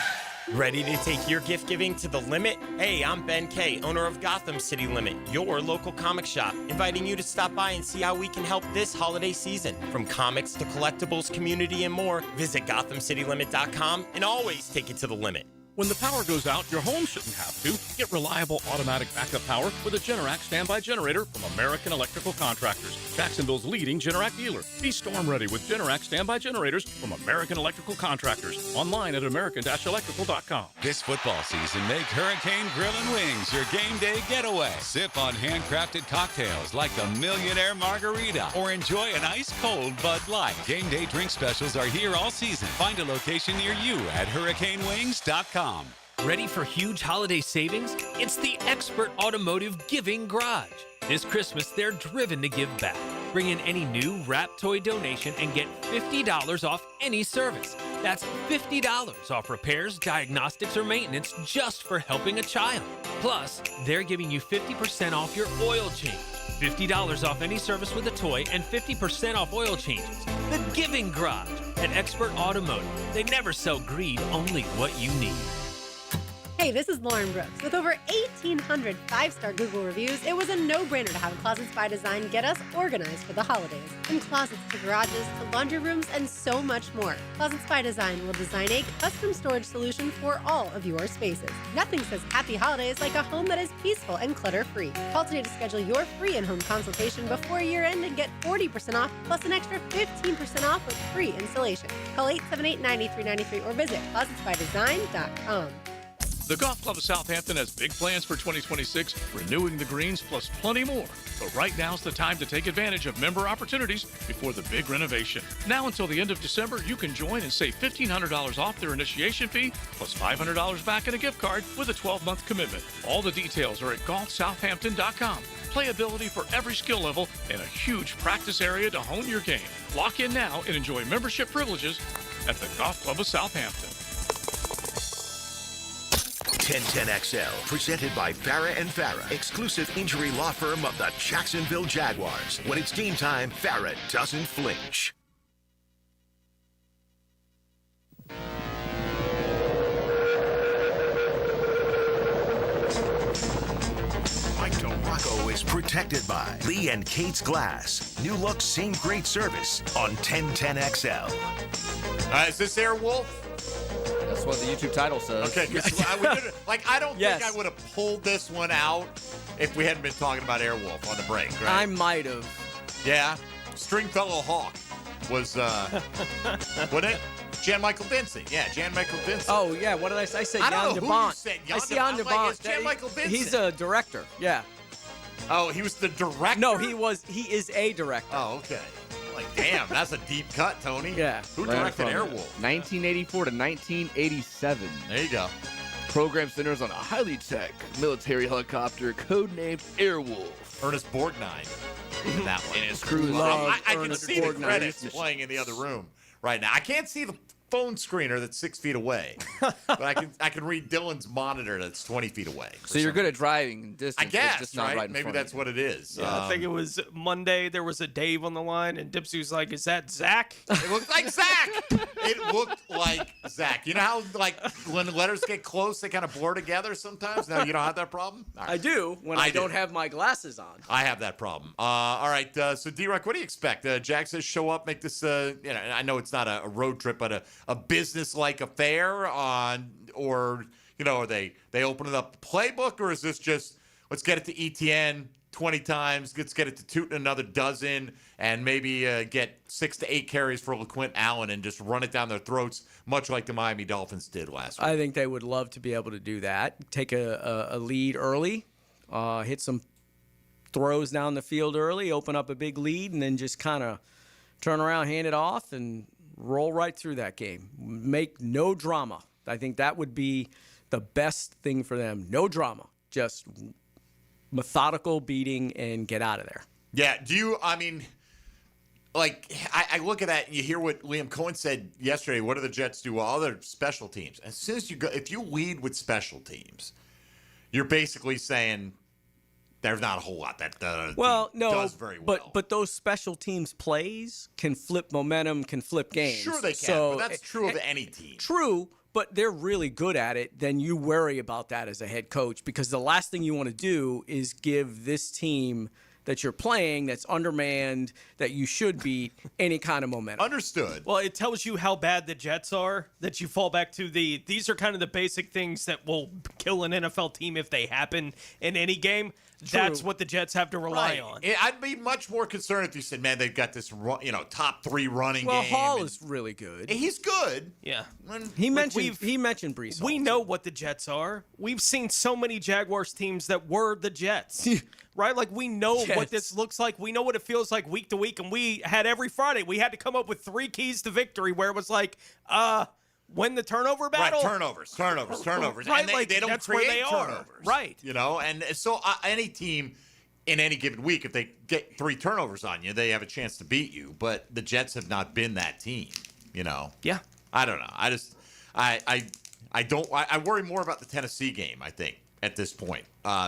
Ready to take your gift giving to the limit? Hey, I'm Ben Kay, owner of Gotham City Limit, your local comic shop, inviting you to stop by and see how we can help this holiday season. From comics to collectibles, community, and more, visit GothamCityLimit.com and always take it to the limit. When the power goes out, your home shouldn't have to. Get reliable automatic backup power with a Generac standby generator from American Electrical Contractors, Jacksonville's leading Generac dealer. Be storm ready with Generac standby generators from American Electrical Contractors. Online at american-electrical.com. This football season, make Hurricane Grill and Wings your game day getaway. Sip on handcrafted cocktails like the Millionaire Margarita or enjoy an ice-cold Bud Light. Game day drink specials are here all season. Find a location near you at hurricanewings.com. Ready for huge holiday savings? It's the Expert Automotive Giving Garage. This Christmas, they're driven to give back. Bring in any new wrap toy donation and get $50 off any service. That's $50 off repairs, diagnostics, or maintenance just for helping a child. Plus, they're giving you 50% off your oil change. $50 off any service with a toy and 50% off oil changes. The Giving Garage at Expert Automotive. They never sell greed, only what you need. Hey, this is Lauren Brooks. With over 1,800 5-star Google reviews, it was a no-brainer to have Closets by Design get us organized for the holidays. From closets to garages to laundry rooms and so much more, Closets by Design will design a custom storage solution for all of your spaces. Nothing says happy holidays like a home that is peaceful and clutter-free. Call today to schedule your free in-home consultation before year-end and get 40% off plus an extra 15% off with free installation. Call 878-9393 or visit closetsbydesign.com. The Golf Club of Southampton has big plans for 2026, renewing the greens plus plenty more. But right now's the time to take advantage of member opportunities before the big renovation. Now until the end of December, you can join and save $1,500 off their initiation fee plus $500 back in a gift card with a 12-month commitment. All the details are at golfsouthampton.com. Playability for every skill level and a huge practice area to hone your game. Lock in now and enjoy membership privileges at the Golf Club of Southampton. 1010XL, presented by Farah and Farah, exclusive injury law firm of the Jacksonville Jaguars. When it's game time, Farah doesn't flinch. Mike Taraco is protected by Lee and Kate's Glass. New look, same great service on 1010XL. Is this Airwolf? That's what the YouTube title says. Okay, I don't think I would have pulled this one out if we hadn't been talking about Airwolf on the break, right? I might have. Yeah. Stringfellow Hawk was, what it? Jan Michael Vincent. Yeah, Jan Michael Vincent. Oh, yeah. What did I say? I said I Jan don't know who you DeBont. said. I see Jan I'm like, DeBont. it's Jan Michael Vincent. He's a director. Yeah. Oh, he was the director? No, he is a director. Oh, okay. Like, damn, that's a deep cut, Tony. Yeah. Who directed Airwolf? 1984 to 1987. There you go. Program centers on a highly tech military helicopter codenamed Airwolf. Ernest Borgnine in that one. And his crew I can see the credits playing in the other room right now. I can't see the phone screener that's 6 feet away, but I can read Dylan's monitor that's 20 feet away. So you're good at driving distance. I guess, just not right? in Maybe front that's of you. what it is. Yeah, I think it was Monday. There was a Dave on the line, and Dipsy was like, "Is that Zach?" It looked like Zach. It looked like Zach. You know how, like, when letters get close, they kind of blur together sometimes? No, you don't have that problem? All right. I do when I don't have my glasses on. I have that problem. All right, so D-Rock, what do you expect? Jack says show up, make this, I know it's not a road trip, but a business-like affair or are they opening up the playbook, or is this just let's get it to ETN 20 times, let's get it to Tootin another dozen, and maybe get 6 to 8 carries for LaQuint Allen and just run it down their throats, much like the Miami Dolphins did last week? I think they would love to be able to do that. Take a lead early, hit some throws down the field early, open up a big lead, and then just kind of turn around, hand it off, and roll right through that game. Make no drama. I think that would be the best thing for them. No drama. Just methodical beating and get out of there. Yeah. I look at that and you hear what Liam Cohen said yesterday. What do the Jets do? All their special teams. As soon as if you lead with special teams, you're basically saying there's not a whole lot that does very well. But those special teams plays can flip momentum, can flip games. Sure they can, but that's true of any team. True, but they're really good at it, then you worry about that as a head coach, because the last thing you want to do is give this team that you're playing, that's undermanned, that you should beat, any kind of momentum. Understood. Well, it tells you how bad the Jets are, that you fall back to these are kind of the basic things that will kill an NFL team if they happen in any game. True. That's what the Jets have to rely on. I'd be much more concerned if you said, man, they've got this top 3 running Well, game. Hall is really good. He's good. Yeah. He mentioned Brees Hall. We know what the Jets are. We've seen so many Jaguars teams that were the Jets. Right? Like, we know what this looks like. We know what it feels like week to week. And we had every Friday, we had to come up with 3 keys to victory where it was like, win the turnover battle. Right, turnovers. Right, and like, they don't that's create where they are. turnovers. Right. And so any team in any given week, if they get 3 turnovers on you, they have a chance to beat you. But the Jets have not been that team, Yeah. I don't know. I just, I worry more about the Tennessee game, I think, at this point,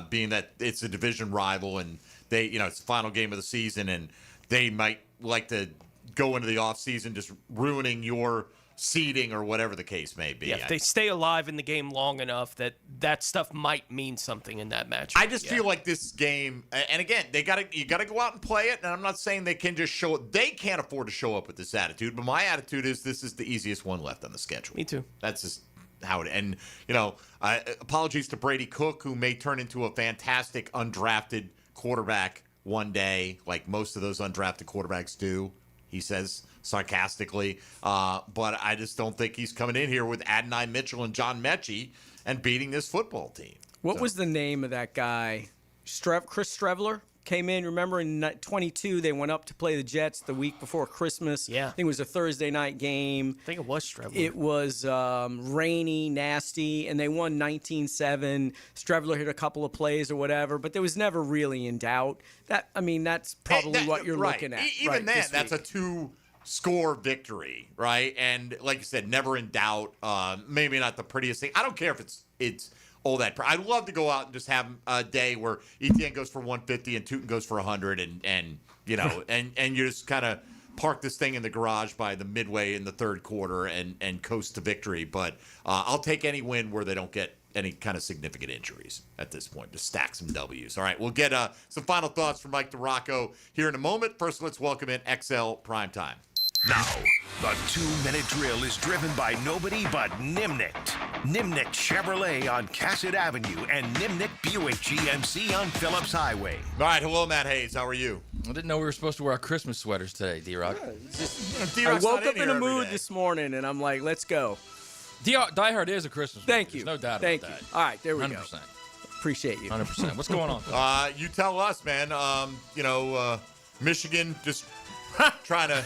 being that it's a division rival and they, it's the final game of the season and they might like to go into the offseason just ruining your seeding or whatever the case may be. Yeah, if they stay alive in the game long enough, that stuff might mean something in that match. I just feel like this game, and again, you got to go out and play it. And I'm not saying they can just show up. They can't afford to show up with this attitude. But my attitude is this is the easiest one left on the schedule. Me too. That's just how it. And apologies to Brady Cook, who may turn into a fantastic undrafted quarterback one day, like most of those undrafted quarterbacks do. He says sarcastically, but I just don't think he's coming in here with Adonai Mitchell and John Mechie and beating this football team. What was the name of that guy? Chris Streveler came in. Remember in 22, they went up to play the Jets the week before Christmas. Yeah. I think it was a Thursday night game. I think it was Streveler. It was rainy, nasty, and they won 19-7. Streveler hit a couple of plays or whatever, but there was never really in doubt. That's probably what you're looking at. Even then, that's a 2-score victory, right? And like you said, never in doubt. Maybe not the prettiest thing. I don't care if it's all that. I'd love to go out and just have a day where Etienne goes for 150 and Tootin goes for 100, and you just kind of park this thing in the garage by the midway in the third quarter and coast to victory. But I'll take any win where they don't get any kind of significant injuries at this point. Just stack some W's. All right, we'll get some final thoughts from Mike DeRocco here in a moment. First, let's welcome in XL Primetime. Now, the 2-minute drill is driven by nobody but Nimnicht. Nimnicht Chevrolet on Cassett Avenue and Nimnicht Buick GMC on Phillips Highway. All right, hello, Matt Hayes. How are you? I didn't know we were supposed to wear our Christmas sweaters today, D-Rock. I woke up in a mood this morning, and I'm like, let's go. Die Hard is a Christmas movie. Thank you. There's no doubt Thank about that. All right, there we 100%. go. Appreciate you. 100%. What's going on? You tell us, man. Michigan just trying to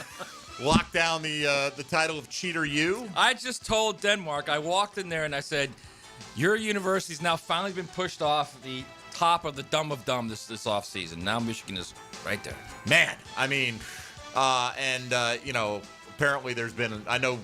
lock down the title of Cheater U. I just told Denmark, I walked in there and I said, your university's now finally been pushed off the top of the dumb of dumb this offseason. Now Michigan is right there. Man, apparently there's been, I know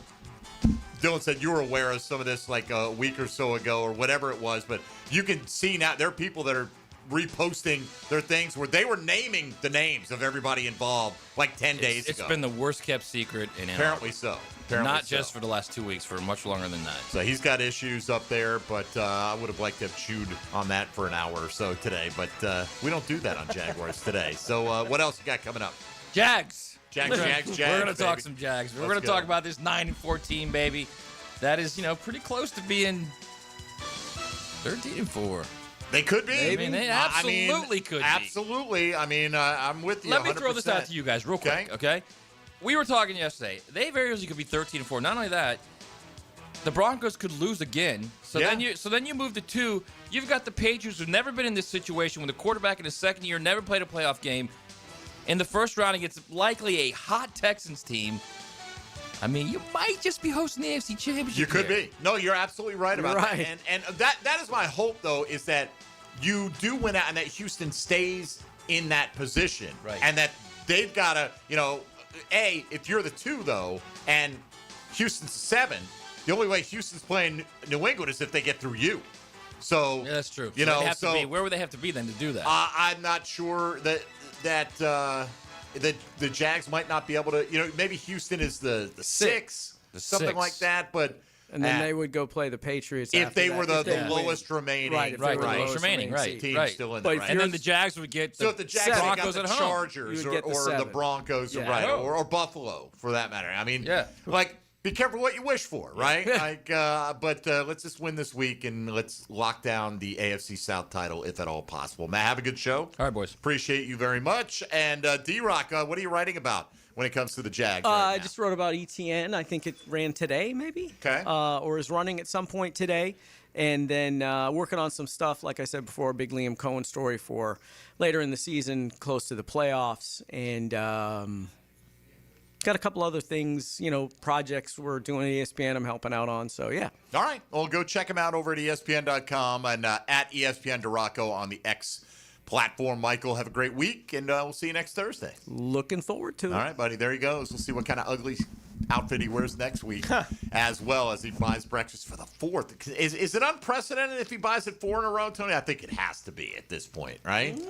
Dylan said you were aware of some of this like a week or so ago or whatever it was, but you can see now there are people that are reposting their things where they were naming the names of everybody involved like 10 days ago. It's been the worst kept secret in Ann Arbor. Apparently so. Not just for the last 2 weeks, for much longer than that. So he's got issues up there, but I would have liked to have chewed on that for an hour or so today, but we don't do that on Jaguars Today. So what else you got coming up? Jags. Jags. We're going to talk baby. some Jags. We're Let's going to go. talk about this 9-14, baby. That is, pretty close to being 13-4. They could be. I mean, they absolutely could be. Absolutely. I'm with you. Let me 100%. throw this out to you guys real quick, okay? We were talking yesterday. They very easily could be 13-4. Not only that, the Broncos could lose again. So then you move to 2. You've got the Patriots who've never been in this situation with a quarterback in his second year, never played a playoff game. In the first round against likely a hot Texans team. I mean, you might just be hosting the AFC Championship. You could here. be. No, you're absolutely right about that. And that is my hope, though, is that you do win out and that Houston stays in that position. Right. And that they've got to, if you're the 2, though, and Houston's 7, the only way Houston's playing New England is if they get through you. So, yeah, that's true. Where would they have to be then to do that? I'm not sure that the Jags might not be able to, maybe Houston is the 6, something like that, but And then they would go play the Patriots if after they that, were the they lowest remaining. Right, the lowest remaining, right. Team right. still in But there, if right? And then the Jags would get the So if the Jags Broncos got at the home. Chargers You would get the or the 7. Broncos, Yeah. right, or Buffalo for that matter. I mean, Yeah. like be careful what you wish for, right? Like, but let's just win this week and let's lock down the AFC South title if at all possible. Matt, have a good show. All right, boys. Appreciate you very much. And D-Rock, what are you writing about when it comes to the Jags? I just wrote about ETN. I think it ran today, maybe. Okay. Or is running at some point today. And then working on some stuff, like I said before, a big Liam Cohen story for later in the season, close to the playoffs. And got a couple other things, projects we're doing at ESPN I'm helping out on. So, yeah. All right. Well, go check them out over at ESPN.com and at ESPN DeRocco on the X platform. Michael, have a great week, and we'll see you next Thursday. Looking forward to it. All right, buddy. There he goes. We'll see what kind of ugly outfit he wears next week, as well as he buys breakfast for the 4th. Is it unprecedented if he buys it 4 in a row, Tony? I think it has to be at this point, right?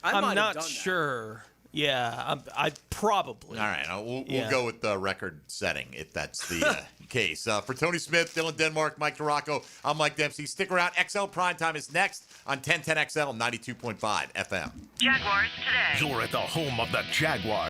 I'm not sure. Yeah, I probably. All right, we'll go with the record setting if that's the case. For Tony Smith, Dylan Denmark, Mike DeRocco, I'm Mike Dempsey. Stick around. XL Primetime is next on 1010XL 92.5 FM. Jaguars Today. You're at the home of the Jaguars.